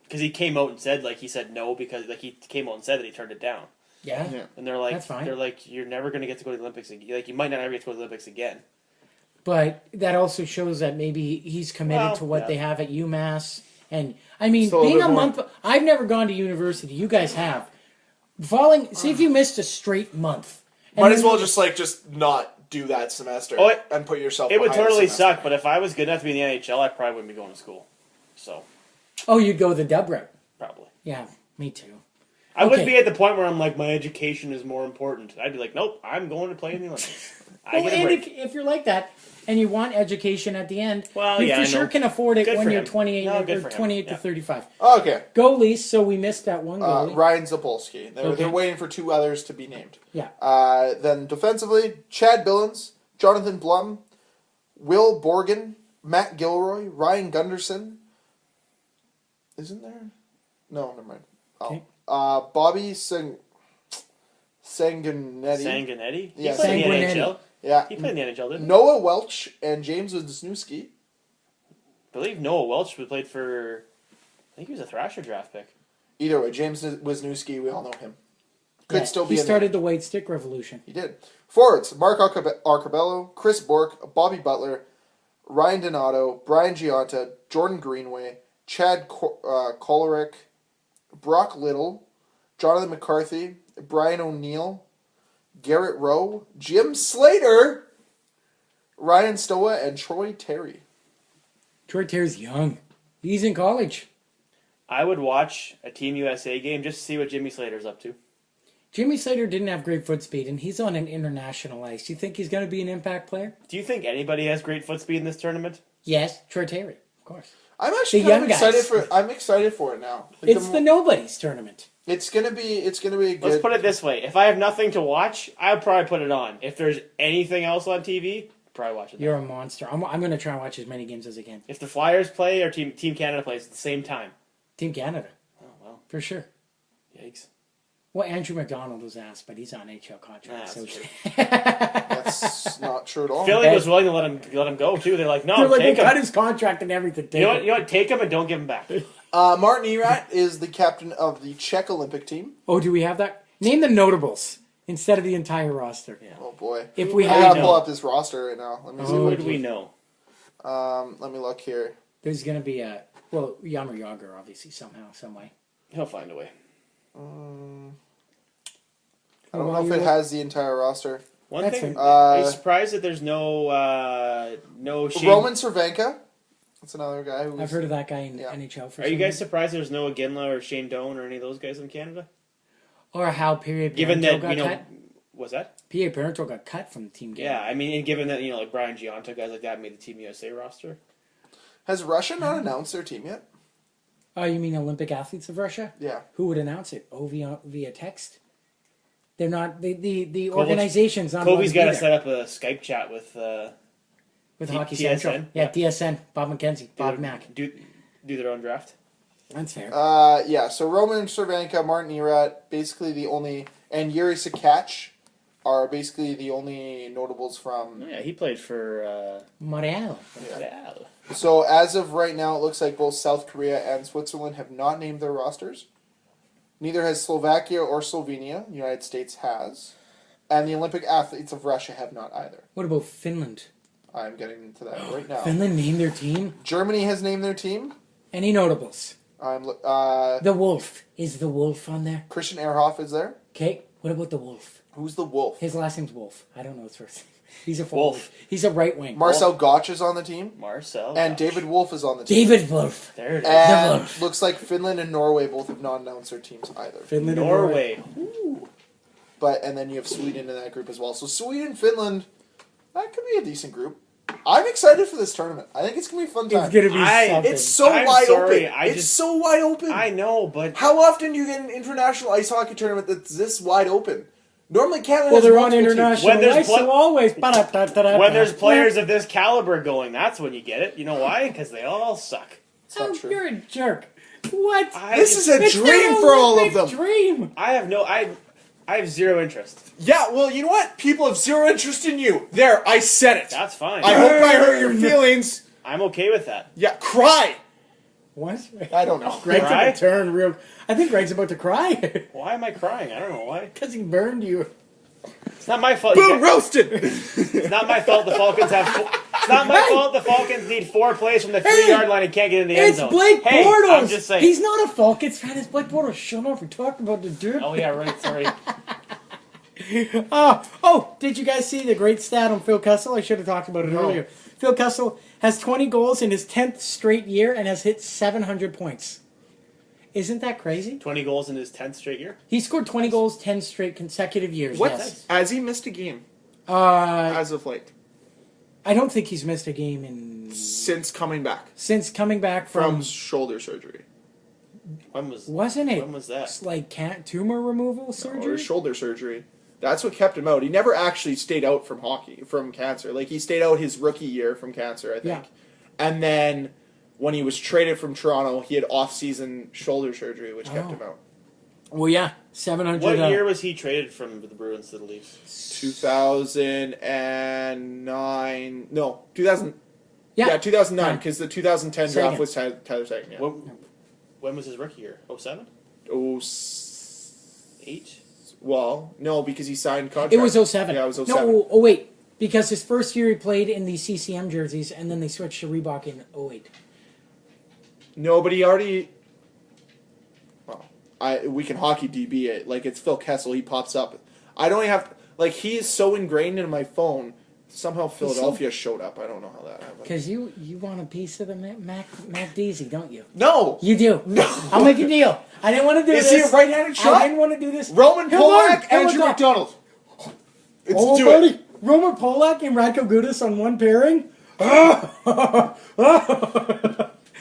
S5: because he came out and said he said no because he came out and said that he turned it down,
S3: Yeah.
S6: Yeah.
S5: and they're like,
S3: That's fine.
S5: you're never gonna get to go to the Olympics again. You might not ever get to go to the Olympics again.
S3: But that also shows that maybe he's committed
S5: Well,
S3: to what
S5: yeah.
S3: they have at UMass. And, I mean,
S6: So a
S3: being
S6: bit
S3: a
S6: more-
S3: month... I've never gone to university. You guys have. See if you missed a straight month. And
S6: Might
S3: then-
S6: as well just not do that semester
S5: Oh,
S6: and put yourself.
S5: It would
S6: behind a
S5: totally
S6: semester.
S5: suck, but if I was good enough to be in the NHL, I probably wouldn't be going to school. So
S3: Oh, you'd go the dub route.
S5: probably.
S3: Yeah, me too.
S5: I
S3: Okay.
S5: wouldn't be at the point where I'm like, my education is more important. I'd be like, nope, I'm going to play in the Olympics. I
S3: Well,
S5: get a
S3: and
S5: break.
S3: if you're like that, and you want education at the end,
S5: Well,
S3: you
S5: yeah,
S3: for
S5: I
S3: sure
S5: know.
S3: can afford it
S5: Good
S3: when
S5: for
S3: you're
S5: him.
S3: 28
S5: No, good
S3: or
S5: for him.
S3: 28 to
S5: Yeah.
S3: 35.
S6: Okay,
S3: Goalies, so we missed that one goalie.
S6: Ryan Zapolsky. They're
S3: Okay.
S6: waiting for two others to be named.
S3: Yeah.
S6: Then defensively, Chad Billins, Jonathan Blum, Will Borgen, Matt Gilroy, Ryan Gunderson. Isn't there? No, never mind. Oh.
S3: Okay.
S6: Bobby Sanguinetti.
S5: Sanguinetti? He
S6: Yeah,
S5: played in the
S3: Sanguinetti.
S5: NHL.
S6: Yeah.
S5: He played in the NHL, didn't he?
S6: Noah Welch and James Wisniewski.
S5: I believe Noah Welch played for... I think he was a Thrasher draft pick.
S6: Either way, James Wisniewski, we all know him. Could still be
S3: He
S6: in
S3: started the white stick revolution.
S6: He did. Forwards, Mark Arcabello, Chris Bourque, Bobby Butler, Ryan Donato, Brian Gionta, Jordan Greenway, Chad Kolarek, Brock Little, Jonathan McCarthy, Brian O'Neill, Garrett Rowe, Jim Slater, Ryan Stoa, and Troy Terry.
S3: Troy Terry's young. He's in college.
S5: I would watch a Team USA game just to see what Jimmy Slater's up to.
S3: Jimmy Slater didn't have great foot speed, and he's on an international ice. You think he's going to be an impact player?
S5: Do you think anybody has great foot speed in this tournament?
S3: Yes, Troy Terry, of course.
S6: I'm actually
S3: The
S6: kind
S3: young
S6: of excited
S3: guys.
S6: for. I'm excited for it now. Like,
S3: It's the nobodies tournament.
S6: It's gonna be a good.
S5: Let's put it this way. If I have nothing to watch, I'll probably put it on. If there's anything else on TV, probably watch it.
S3: You're a monster. I'm going to try and watch as many games as I can.
S5: If the Flyers play or Team Canada plays at the same time.
S3: Team Canada,
S5: Oh, well.
S3: for sure.
S5: Yikes.
S3: Well, Andrew McDonald was asked, but he's on HL contract.
S5: Nah,
S3: so
S5: that's true.
S6: That's not true at all.
S5: Philly was willing to let him go, too. They're like, no,
S3: They're like,
S5: take
S3: we'll cut
S5: him.
S3: his contract and everything.
S5: You know what? Take him and don't give him back.
S6: Martin Erat is the captain of the Czech Olympic team.
S3: Oh, do we have that? Name the notables instead of the entire roster.
S5: Yeah.
S6: Oh boy!
S3: If we
S6: I
S3: have
S6: gotta
S3: no.
S6: pull up this roster right now. Let me see.
S3: Oh,
S5: Who
S6: What
S5: do we know?
S6: Let me look here.
S3: There's going to be Yammer Yager, obviously, somehow, some way.
S5: He'll find a way.
S6: I don't know if it has the entire roster.
S5: One
S3: That's
S5: thing,
S3: it.
S5: are you surprised that there's no Shane?
S6: Roman Cervenka. That's another guy who.
S3: I've heard of that guy in
S6: Yeah.
S3: NHL for
S5: Are you
S3: some
S5: guys
S3: reason.
S5: surprised there's no Iginla or Shane Doan or any of those guys in Canada?
S3: Or how Pierre
S5: Given
S3: Parenteau
S5: that,
S3: got
S5: you know,
S3: cut?
S5: what's that?
S3: Pierre Parenteau got cut from the team game.
S5: Yeah, I mean, and given that, you know, like Brian Gionta, guys like that made the Team USA roster.
S6: Has Russia not announced their team yet?
S3: Oh, you mean Olympic athletes of Russia?
S6: Yeah.
S3: Who would announce it? Oh, via text? They're not, the organization's not
S5: Kobe's got to
S3: to
S5: set up a Skype chat with
S3: Hockey
S5: TSN,
S3: Central. Yeah,
S5: yeah.
S3: TSN, Bob McKenzie, Bob Mack.
S5: do their own draft.
S3: That's fair.
S6: Yeah. So Roman Cervenka, Martin Erat, basically the only, and Yuri Sakach are basically the only notables from.
S5: Yeah, he played for
S3: Montreal.
S5: Montreal.
S6: So as of right now, it looks like both South Korea and Switzerland have not named their rosters. Neither has Slovakia or Slovenia. The United States has. And the Olympic athletes of Russia have not either.
S3: What about Finland?
S6: I'm getting into that right now.
S3: Finland named their team?
S6: Germany has named their team.
S3: Any notables?
S6: The
S3: The Wolf. Is the Wolf on there?
S6: Christian Ehrhoff is there.
S3: Okay, what about the Wolf?
S6: Who's the Wolf?
S3: His last name's Wolf. I don't know his first name. He's a forward.
S5: Wolf.
S3: He's a right wing.
S6: Marcel Gotch is on the team.
S5: Marcel.
S6: And
S5: gosh.
S6: David Wolf is on the team.
S3: David Wolf.
S5: There it is.
S6: And
S3: Wolf.
S6: looks like Finland and Norway both have not announced their teams either.
S3: Finland and
S5: Norway.
S6: And then you have Sweden in that group as well. So Sweden, Finland, that could be a decent group. I'm excited for this tournament. I think it's gonna be a fun time.
S3: It's gonna be something.
S6: It's so
S5: I'm
S6: wide
S5: sorry,
S6: open.
S5: I
S6: It's
S5: just-
S6: so wide open.
S5: I know, but
S6: How often do you get an international ice hockey tournament that's this wide open? Normally Canada.
S3: Well,
S6: has
S3: they're on
S6: multiple teams.
S3: international
S5: When there's
S3: ice, so always.
S5: when there's players of this caliber going, that's when you get it. You know why? Because they all suck.
S6: It's not true.
S3: You're a jerk. What?
S6: This is a
S3: It's
S6: dream
S3: their
S6: for all of
S3: Olympic
S6: them.
S3: Dream.
S5: I have zero interest.
S6: Yeah, well, you know what? People have zero interest in you. There, I said it.
S5: That's fine.
S6: I hope I hurt your feelings.
S5: I'm okay with that.
S6: Yeah, cry.
S3: What?
S6: I don't know.
S3: Greg's
S5: Cry?
S3: gonna turn real. I think Greg's about to cry
S5: Why am I crying? I don't know why.
S3: because he burned you.
S5: It's not my fault.
S6: Boom, roasted.
S5: It's not my fault the Falcons have. It's not my fault the Falcons need 4 plays from the 3-yard line and can't get in the end
S3: It's
S5: zone.
S3: Blake
S5: Hey,
S3: Bortles.
S5: I'm just saying.
S3: He's not a Falcons fan. It's Blake Bortles. Shut up. We talked about the dude.
S5: Oh yeah, right. Sorry.
S3: Did you guys see the great stat on Phil Kessel? I should have talked about it earlier. Phil Kessel has 20 goals in his 10th straight year and has hit 700 points. Isn't that crazy?
S5: 20 goals in his 10th straight year.
S3: He scored 20 goals 10 straight consecutive years.
S6: What?
S3: Yes.
S6: Has he missed a game
S3: I
S6: as of late?
S3: don't think he's missed a game
S6: Since coming back
S3: since coming back
S6: from
S3: from
S6: shoulder surgery.
S3: wasn't it?
S5: When was that?
S3: It's like tumor removal
S6: Or
S3: surgery?
S6: shoulder surgery. That's what kept him out. He never actually stayed out from hockey, from cancer. Like, he stayed out his rookie year from cancer, I think.
S3: Yeah.
S6: And then when he was traded from Toronto, he had off-season shoulder surgery, which kept him out.
S3: Well, yeah, 700.
S5: What year was he traded from the Bruins to the Leafs?
S6: 2009. No, 2000.
S3: Yeah,
S6: 2009, because the 2010
S3: Sagan.
S6: draft was Tyler Sagan. Yeah.
S5: When was his rookie year? 07?
S6: Oh,
S5: 8?
S6: Well, no, because he signed contract.
S3: It was 07.
S6: Yeah, it was 07.
S3: No, oh wait. Because his first year he played in the CCM jerseys, and then they switched to Reebok in 08.
S6: No, but he already... Well, we can hockey DB it. Like, it's Phil Kessel. He pops up. I don't even have... Like, he is so ingrained in my phone. Somehow Philadelphia showed up. I don't know how that happened.
S3: Because you want a piece of the Mac Deasy, don't you?
S6: No!
S3: You do.
S6: No!
S3: I'll make a deal. I didn't want to do
S6: Is
S3: this.
S6: he a right-handed shot?
S3: I didn't want to do this.
S6: Roman
S3: Come on,
S6: Polak,
S3: come
S6: Andrew
S3: on.
S6: McDonald. Let's
S3: Oh,
S6: do
S3: buddy.
S6: it.
S3: Roman Polak and Radko Gudas on one pairing?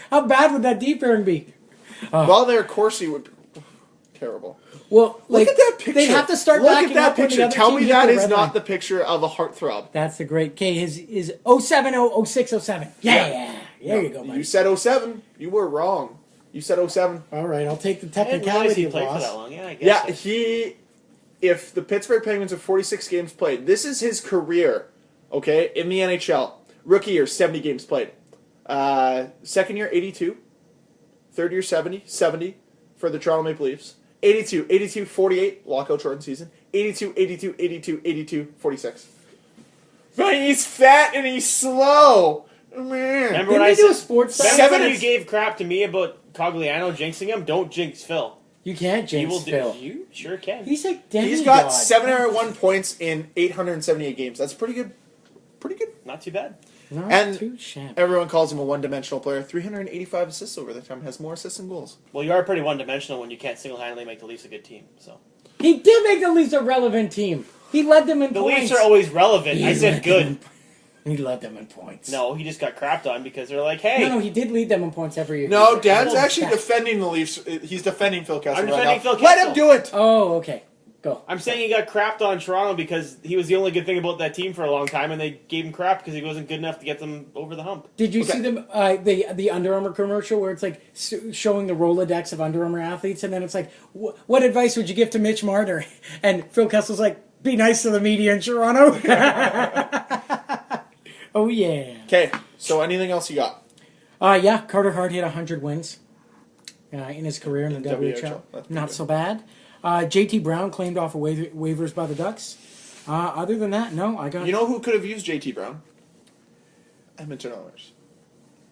S3: How bad would that D pairing be?
S6: While there, Corsi would be terrible.
S3: Well, like,
S6: Look at that picture.
S3: They'd have to start
S6: Look
S3: backing
S6: at that
S3: up when the
S6: picture.
S3: other
S6: Tell
S3: team
S6: me
S3: hit
S6: that
S3: the
S6: is
S3: red
S6: not
S3: line.
S6: the picture of a heartthrob.
S3: That's the great. Okay, is 07, 06, 07. Yeah. There you go, buddy.
S6: You said 07. You were wrong. You said 07.
S3: All right, I'll take the
S5: I didn't realize
S3: technicality
S5: he
S3: of
S5: played for
S3: loss.
S5: that long. Yeah, I guess.
S6: Yeah,
S5: So.
S6: if the Pittsburgh Penguins have 46 games played, this is his career, okay, in the NHL. Rookie year, 70 games played. Second year, 82. Third year, 70 for the Toronto Maple Leafs. 82, 48, lockout shortened season. 82, 46. But he's fat and he's slow. Man.
S5: Remember
S3: Didn't
S5: when
S3: they
S5: I
S3: do a
S5: said?
S3: sports
S5: Remember
S3: stat?
S5: when you gave crap to me about Cogliano jinxing him? Don't jinx Phil.
S3: You can't
S5: He will
S3: jinx
S5: do.
S3: Phil.
S5: You sure can.
S3: He's like demigod.
S6: He's got 701 points in 878 games. That's pretty good. Pretty good.
S5: Not too bad.
S3: Not
S6: And
S3: too shabby.
S6: everyone calls him a one-dimensional player. 385 assists over the time. Has more assists than goals.
S5: Well, you are pretty one-dimensional when you can't single-handedly make the Leafs a good team. So
S3: He did make the Leafs a relevant team. He led them in
S5: the
S3: points.
S5: Leafs are always relevant. I said
S3: led
S5: good.
S3: them- He led them in points.
S5: No, he just got crapped on because they're like, hey.
S3: No, he did lead them in points every year.
S6: No, Dan's
S3: Oh,
S6: actually
S3: stats.
S6: defending the Leafs. He's defending Phil Kessel
S5: I'm
S6: right
S5: defending
S6: now.
S5: Phil
S6: Let
S5: Kessel.
S6: him do it.
S3: Oh, okay. Go.
S5: I'm saying he got crapped on Toronto because he was the only good thing about that team for a long time, and they gave him crap because he wasn't good enough to get them over the hump.
S3: Did you
S6: Okay.
S3: see them the Under Armour commercial where it's like showing the Rolodex of Under Armour athletes, and then it's like, what advice would you give to Mitch Marner? And Phil Kessel's like, be nice to the media in Toronto. Oh yeah.
S6: Okay, so anything else you got?
S3: Yeah, Carter Hart hit 100 wins in his career in the WHL.
S6: That's
S3: Not
S6: pretty
S3: so bad. JT Brown claimed off of waivers by the Ducks. Other than that, no, I got.
S6: You know who could have used JT Brown? Edmonton Oilers.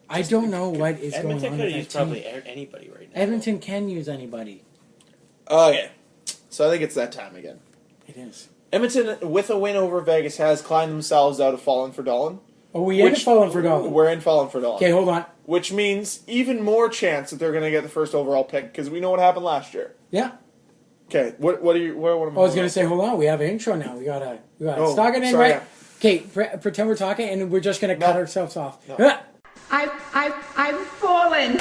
S3: I don't know what is
S5: Edmonton
S3: going on.
S5: could
S3: with
S5: have used
S3: that team.
S5: probably anybody right now.
S3: Edmonton can use anybody.
S6: Okay, so I think it's that time again.
S3: It is.
S6: Edmonton, with a win over Vegas, has climbed themselves out of falling for Dolan.
S3: Oh, we ain't falling for Dolan.
S6: We're in falling for Dolan.
S3: Okay, hold on.
S6: Which means even more chance that they're going to get the first overall pick because we know what happened last year.
S3: Yeah.
S6: Okay, what am
S3: I was gonna say, hold on. We have an intro now. We gotta
S6: Oh,
S3: start it in
S6: sorry.
S3: right. Okay, pretend we're talking, and we're just gonna cut ourselves off.
S6: No.
S3: Ah!
S7: I've fallen.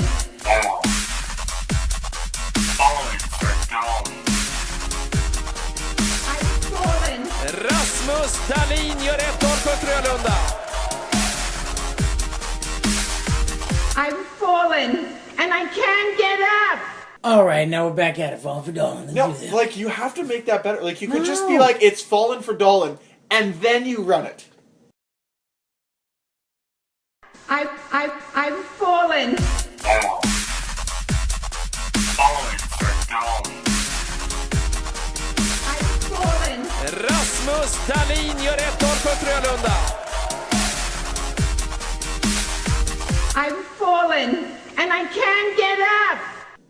S7: I've fallen.
S2: Rasmus Dahlin gör 1-0 för Frölunda.
S7: I've fallen, and I can't get up.
S3: All right, now we're back at it. Falling for Dolan. Let's
S6: No,
S3: do this.
S6: like you have to make that better. Like you could just
S3: No.
S6: be like, it's fallen for Dolan, and then you run it.
S7: I've fallen. I've fallen.
S2: Rasmus Dahlin gör 1-0 för Frölunda.
S7: I've fallen, and I can't get up.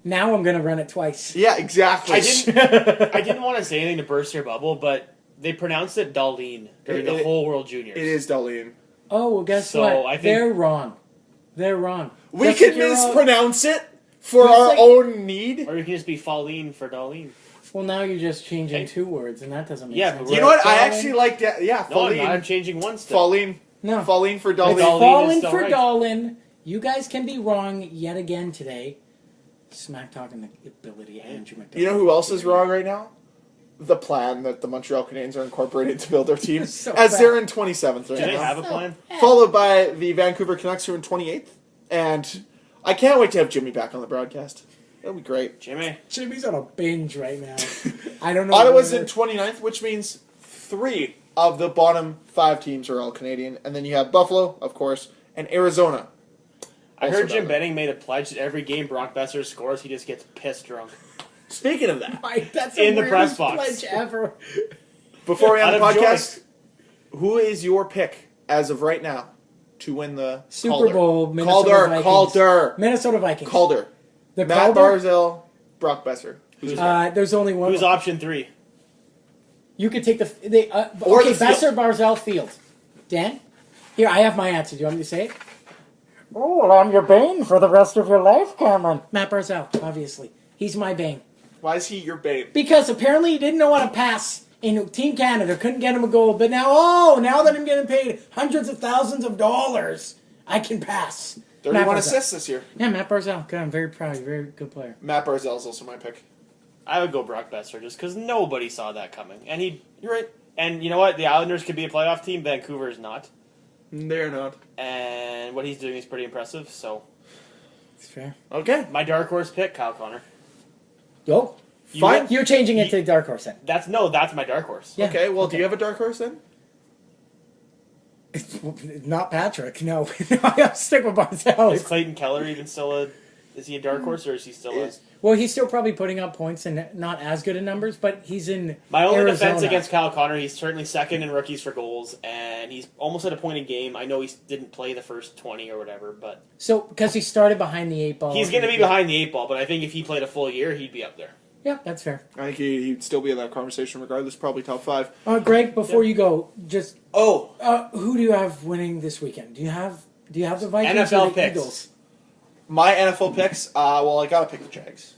S3: Now I'm gonna run it twice.
S6: Yeah, exactly.
S5: I didn't want to say anything to burst your bubble, but they pronounced it Dahlin during the whole World Juniors.
S6: It is Dolan.
S3: Oh, well, guess
S5: So,
S3: what?
S5: I think-
S3: They're wrong. They're wrong.
S6: We
S3: Just
S6: can
S3: like you're all-
S6: mispronounce it for
S3: Just
S6: our
S3: like-
S6: own need.
S5: Or you can just be Falleen for Dahlin.
S3: Well, now you're just changing
S5: Hey.
S3: two words, and that doesn't make
S5: Yeah,
S3: sense.
S5: but
S6: You know what? I
S3: Fallen-
S6: actually like that. Yeah,
S5: No, I'm not. I'm
S6: Falleen.
S5: changing one still.
S6: Falleen.
S3: No.
S6: Falleen for
S3: It's
S6: Dolan.
S5: Dahlin.
S3: falling
S5: still
S3: for
S5: right.
S3: Dolan. You guys can be wrong yet again today. Smack talking the ability of Andrew McDonald.
S6: You know who else is wrong right now? The plan that the Montreal Canadiens are incorporated to build their team,
S3: So
S6: as
S3: bad.
S6: they're in 27th right
S5: Do they
S6: now.
S5: have a plan?
S6: Followed by the Vancouver Canucks, who are in 28th. And I can't wait to have Jimmy back on the broadcast. That'll be great.
S5: Jimmy.
S3: Jimmy's on a binge right now. I don't know.
S6: Ottawa's
S3: whether-
S6: in 29th, which means 3 of the bottom 5 teams are all Canadian. And then you have Buffalo, of course, and Arizona.
S5: I
S6: Also
S5: heard Jim
S6: down there.
S5: Benning made a pledge that every game Brock Besser scores, he just gets pissed drunk.
S6: Speaking of that,
S3: That's
S5: In the press
S3: weirdest
S5: box.
S3: pledge ever.
S6: before we end the
S5: Out of
S6: podcast, who is your pick as of right now to win the
S3: Super
S6: Calder?
S3: Bowl, Minnesota Vikings.
S6: Calder.
S3: Minnesota Vikings.
S6: Calder.
S3: The
S6: Matt
S3: Calder?
S6: Barzell, Brock Besser. Who's
S3: There's only one.
S5: Who's option 3?
S3: You could take
S6: Or
S3: okay,
S6: the field.
S3: Besser, Barzell, Field. Dan? Here, I have my answer. Do you want me to say it? Oh, well, I'm your bane for the rest of your life, Cameron. Matt Barzell, obviously. He's my bane.
S6: Why is he your bane?
S3: Because apparently he didn't know how to pass in Team Canada. Couldn't get him a goal. But now that I'm getting paid hundreds of thousands of dollars, I can pass.
S6: 31
S3: Matt Barzell.
S6: assists this year.
S3: Yeah, Matt Barzell. Good, I'm very proud. Very good player.
S6: Matt Barzell is also my pick.
S5: I would go Brock Besser just because nobody saw that coming. And
S6: You're right.
S5: and you know what? The Islanders could be a playoff team. Vancouver is not.
S6: They're not.
S5: And what he's doing is pretty impressive. So
S3: It's fair.
S6: Okay.
S5: my dark horse pick, Kyle Connor.
S3: Go.
S6: Fine.
S3: You're changing it to Dark Horse then.
S5: That's my dark horse.
S3: Yeah.
S6: Okay, well, do you have a dark horse then?
S3: Not Patrick. No. I'll stick with Barzell.
S5: Is Clayton Keller even still a? Is he a dark horse or is he still a?
S3: Well, he's still probably putting up points and not as good in numbers, but he's in
S5: My only
S3: Arizona.
S5: defense against Kyle Connor, he's certainly second in rookies for goals, and he's almost at a point a game. I know he didn't play the first 20 or whatever, but
S3: So, because he started behind the 8 ball.
S5: he's going to be behind the 8 ball. But I think if he played a full year, he'd be up there.
S3: Yeah, that's fair.
S6: I think he'd still be in that conversation regardless, probably top 5.
S3: Greg, before you go, just
S6: Oh,
S3: who do you have winning this weekend? Do you have the Vikings
S5: NFL
S3: or the
S5: picks.
S3: Eagles?
S6: my NFL picks, well, I gotta pick the Jags.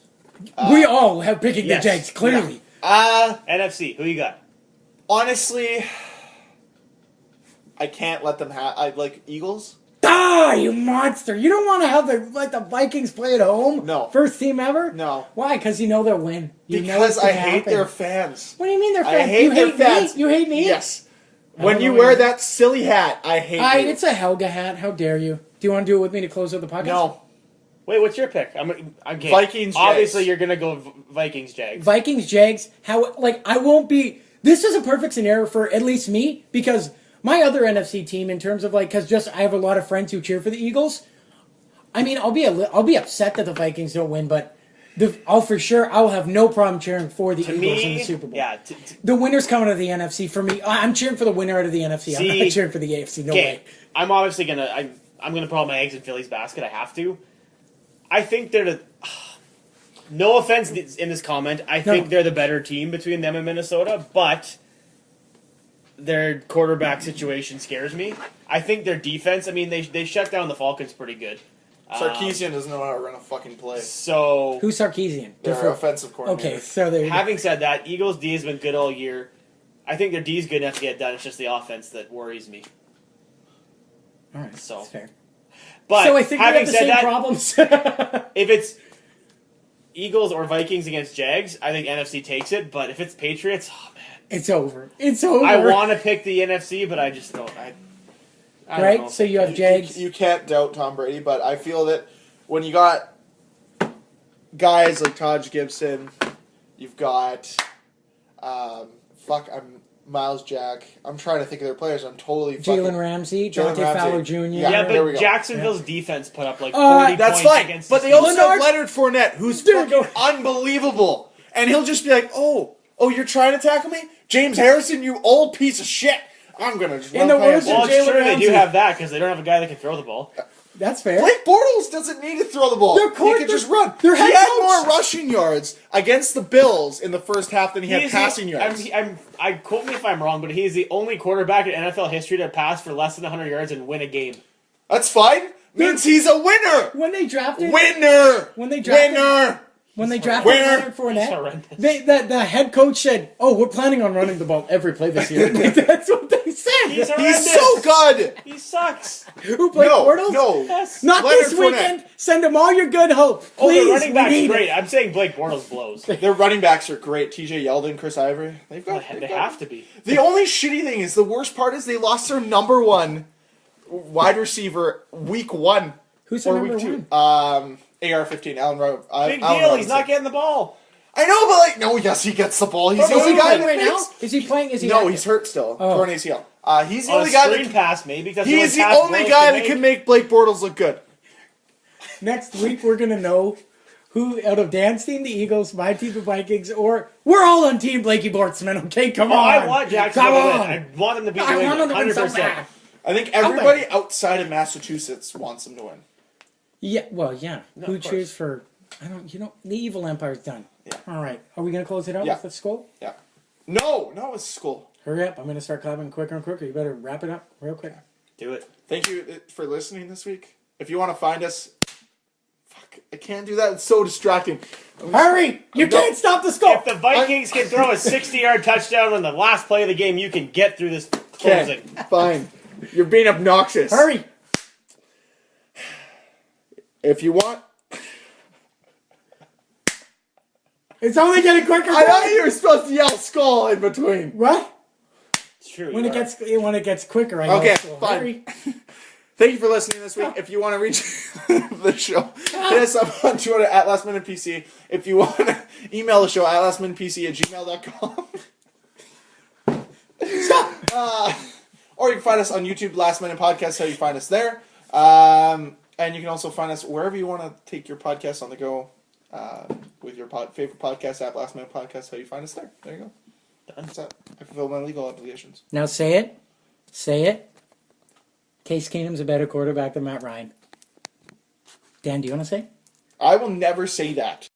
S3: We all have picking
S5: yes.
S3: the Jags, clearly.
S5: NFC, who you got?
S6: Honestly, I can't let them have, I like Eagles.
S3: Ah, you monster! You don't want to have the Vikings play at home?
S6: No.
S3: First team ever?
S6: No.
S3: Why? Because you know they'll win. You know
S6: Because
S3: it's gonna
S6: I hate
S3: happen.
S6: their fans.
S3: What do you mean they're
S6: I
S3: fans?
S6: hate
S3: You
S6: their
S3: hate
S6: fans.
S3: me? You hate me?
S6: Yes. When
S3: don't
S6: you
S3: know
S6: wear
S3: you.
S6: that silly hat, I hate you.
S3: It's a Helga hat. How dare you? Do you want to do it with me to close out the podcast?
S6: No.
S5: Wait, what's your pick? I'm okay.
S6: Vikings,
S5: Obviously,
S6: Jags.
S5: you're gonna go Vikings, Jags.
S3: Vikings, Jags. I won't be. This is a perfect scenario for at least me because my other NFC team, in terms of because I have a lot of friends who cheer for the Eagles. I mean, I'll be upset that the Vikings don't win, but I'll have no problem cheering for the Eagles in the Super Bowl.
S5: Yeah.
S3: The winner's coming out of the NFC for me. I'm cheering for the winner out of the NFC. I'm not cheering for the AFC. No
S5: Okay,
S3: way.
S5: I'm obviously gonna I'm gonna put all my eggs in Philly's basket. I have to. I think they're the. No offense in this comment. I think they're the better team between them and Minnesota, but their quarterback situation scares me. I think their defense. I mean, they shut down the Falcons pretty good.
S6: Sarkisian doesn't know how to run a fucking play.
S5: So
S3: Who's Sarkisian?
S6: Their offensive coordinator.
S3: Okay, so there you go.
S5: having said that, Eagles D has been good all year. I think their D is good enough to get it done. It's just the offense that worries me.
S3: All right,
S5: So.
S3: that's fair.
S5: But
S3: So I think we
S5: having
S3: have the
S5: said
S3: same
S5: that,
S3: problems.
S5: if it's Eagles or Vikings against Jags, I think NFC takes it. But if it's Patriots, oh man,
S3: It's over. It's over.
S5: I want to pick the NFC, but I just don't. I don't
S3: Right?
S5: know.
S3: So you have Jags.
S6: You can't doubt Tom Brady, but I feel that when you got guys like Taj Gibson, you've got Miles Jack. I'm trying to think of their players. I'm totally
S3: Jalen Ramsey,
S6: Jalen
S3: Dante
S6: Ramsey.
S3: Fowler Jr.
S6: Yeah,
S5: Yeah,
S6: there we
S5: but
S6: go.
S5: Jacksonville's defense put up like 40
S6: That's
S5: points
S6: fine,
S5: against
S6: but
S5: the
S6: they also
S5: Steelers.
S6: have Leonard Fournette, who's fucking unbelievable, and he'll just be like, "Oh, you're trying to tackle me, James Harrison, you old piece of shit. I'm gonna just
S3: In
S6: run
S3: the
S6: past
S3: words
S6: you."
S3: of
S5: Well, it's
S3: Jalen
S5: true they
S3: Ramsey.
S5: do have that because they don't have a guy that can throw the ball.
S3: That's fair.
S6: Blake Bortles doesn't need to throw the ball.
S3: Their
S6: He
S3: court-
S6: can just run.
S3: their
S6: He
S3: head
S6: had
S3: coach-
S6: more rushing yards against the Bills in the first half than he had passing yards.
S5: I quote me if I'm wrong, but he is the only quarterback in NFL history to pass for less than 100 yards and win a game.
S6: That's fine. Means he's a winner.
S3: When they drafted
S6: Winner.
S3: When they drafted-
S6: Winner.
S3: Leonard
S5: He's
S3: Fournette,
S5: horrendous.
S3: the head coach said, "Oh, we're planning on running the ball every play this year." That's what they said.
S5: He's
S6: He's
S5: horrendous.
S6: so good.
S5: He sucks.
S3: Who played
S6: No,
S3: Bortles?
S6: no.
S5: Yes.
S3: Not
S6: Leonard
S3: this weekend. Send them all your good hope.
S5: Oh,
S3: Please,
S5: the running
S3: we
S5: back's
S3: need
S5: great.
S3: it.
S5: I'm saying Blake Bortles blows.
S6: Their running backs are great. TJ Yeldon, Chris Ivory. They
S5: They have to be.
S6: The only shitty thing is the worst part is they lost their number one wide receiver week 1
S3: Who's the
S6: or
S3: number
S6: week 2.
S3: one?
S6: AR-15, Allen
S5: Big
S6: Allen
S5: deal. He's
S6: Robinson.
S5: not getting the ball.
S6: I know, but no, yes, he gets the ball. He's
S3: Is
S6: the only
S3: he
S6: guy
S3: playing
S6: that
S3: right now?
S6: makes.
S3: Is he playing? Is he?
S6: No,
S3: active?
S6: he's hurt still.
S3: Oh.
S6: Torn ACL. He's the
S5: On
S6: only
S5: a
S6: guy
S5: screen
S6: that.
S5: pass, maybe. That's
S6: He's the
S5: pass
S6: only
S5: Bortles
S6: guy
S5: can
S6: that
S5: make.
S6: can make Blake Bortles look good.
S3: Next week we're gonna know who out of Dan's team, the Eagles, my team, the Vikings, or we're all on Team Blakey Bortzman. Okay, come on.
S5: I want Jacksonville
S3: Come
S5: to win.
S3: on.
S5: I want them to beat
S3: I
S5: New
S3: want
S5: England.
S3: them to win so
S5: 100%.
S3: bad.
S4: I think everybody outside of Massachusetts wants them to win.
S3: Yeah, well, yeah.
S5: No,
S3: Who
S5: of course.
S3: cheers for? I don't. The evil empire's done.
S4: Yeah.
S3: All right. Are we gonna close it out
S4: Yeah.
S3: with the skull?
S4: Yeah. No, it's school.
S3: Hurry up! I'm gonna start clapping quicker and quicker. You better wrap it up real quick.
S5: Do it.
S4: Thank you for listening this week. If you want to find us, fuck, I can't do that. It's so distracting.
S3: Hurry! You can't stop the skull.
S5: If the Vikings can throw a 60-yard touchdown on the last play of the game, you can get through this closing.
S6: Okay, fine. You're being obnoxious.
S3: Hurry!
S6: If you want,
S3: It's only getting quicker.
S6: I thought you were supposed to yell skull in between.
S3: What?
S5: It's true.
S3: When
S5: you
S3: it
S5: are.
S3: gets quicker, I know.
S6: Okay,
S3: skull.
S6: fine.
S3: Hurry.
S6: Thank you for listening this week. If you want to reach the show, hit us up on Twitter at LastMinutePC. If you want to email the show at lastminutepc@gmail.com. Stop! Or you can find us on YouTube, Last Minute Podcast, how you find us there. And you can also find us wherever you want to take your podcast on the go with your favorite podcast app, Last Minute Podcast, how you find us there. There you go. That's that. I fulfill my legal obligations.
S3: Now say it. Say it. Case Keenum's a better quarterback than Matt Ryan. Dan, do you want to say?
S4: I will never say that.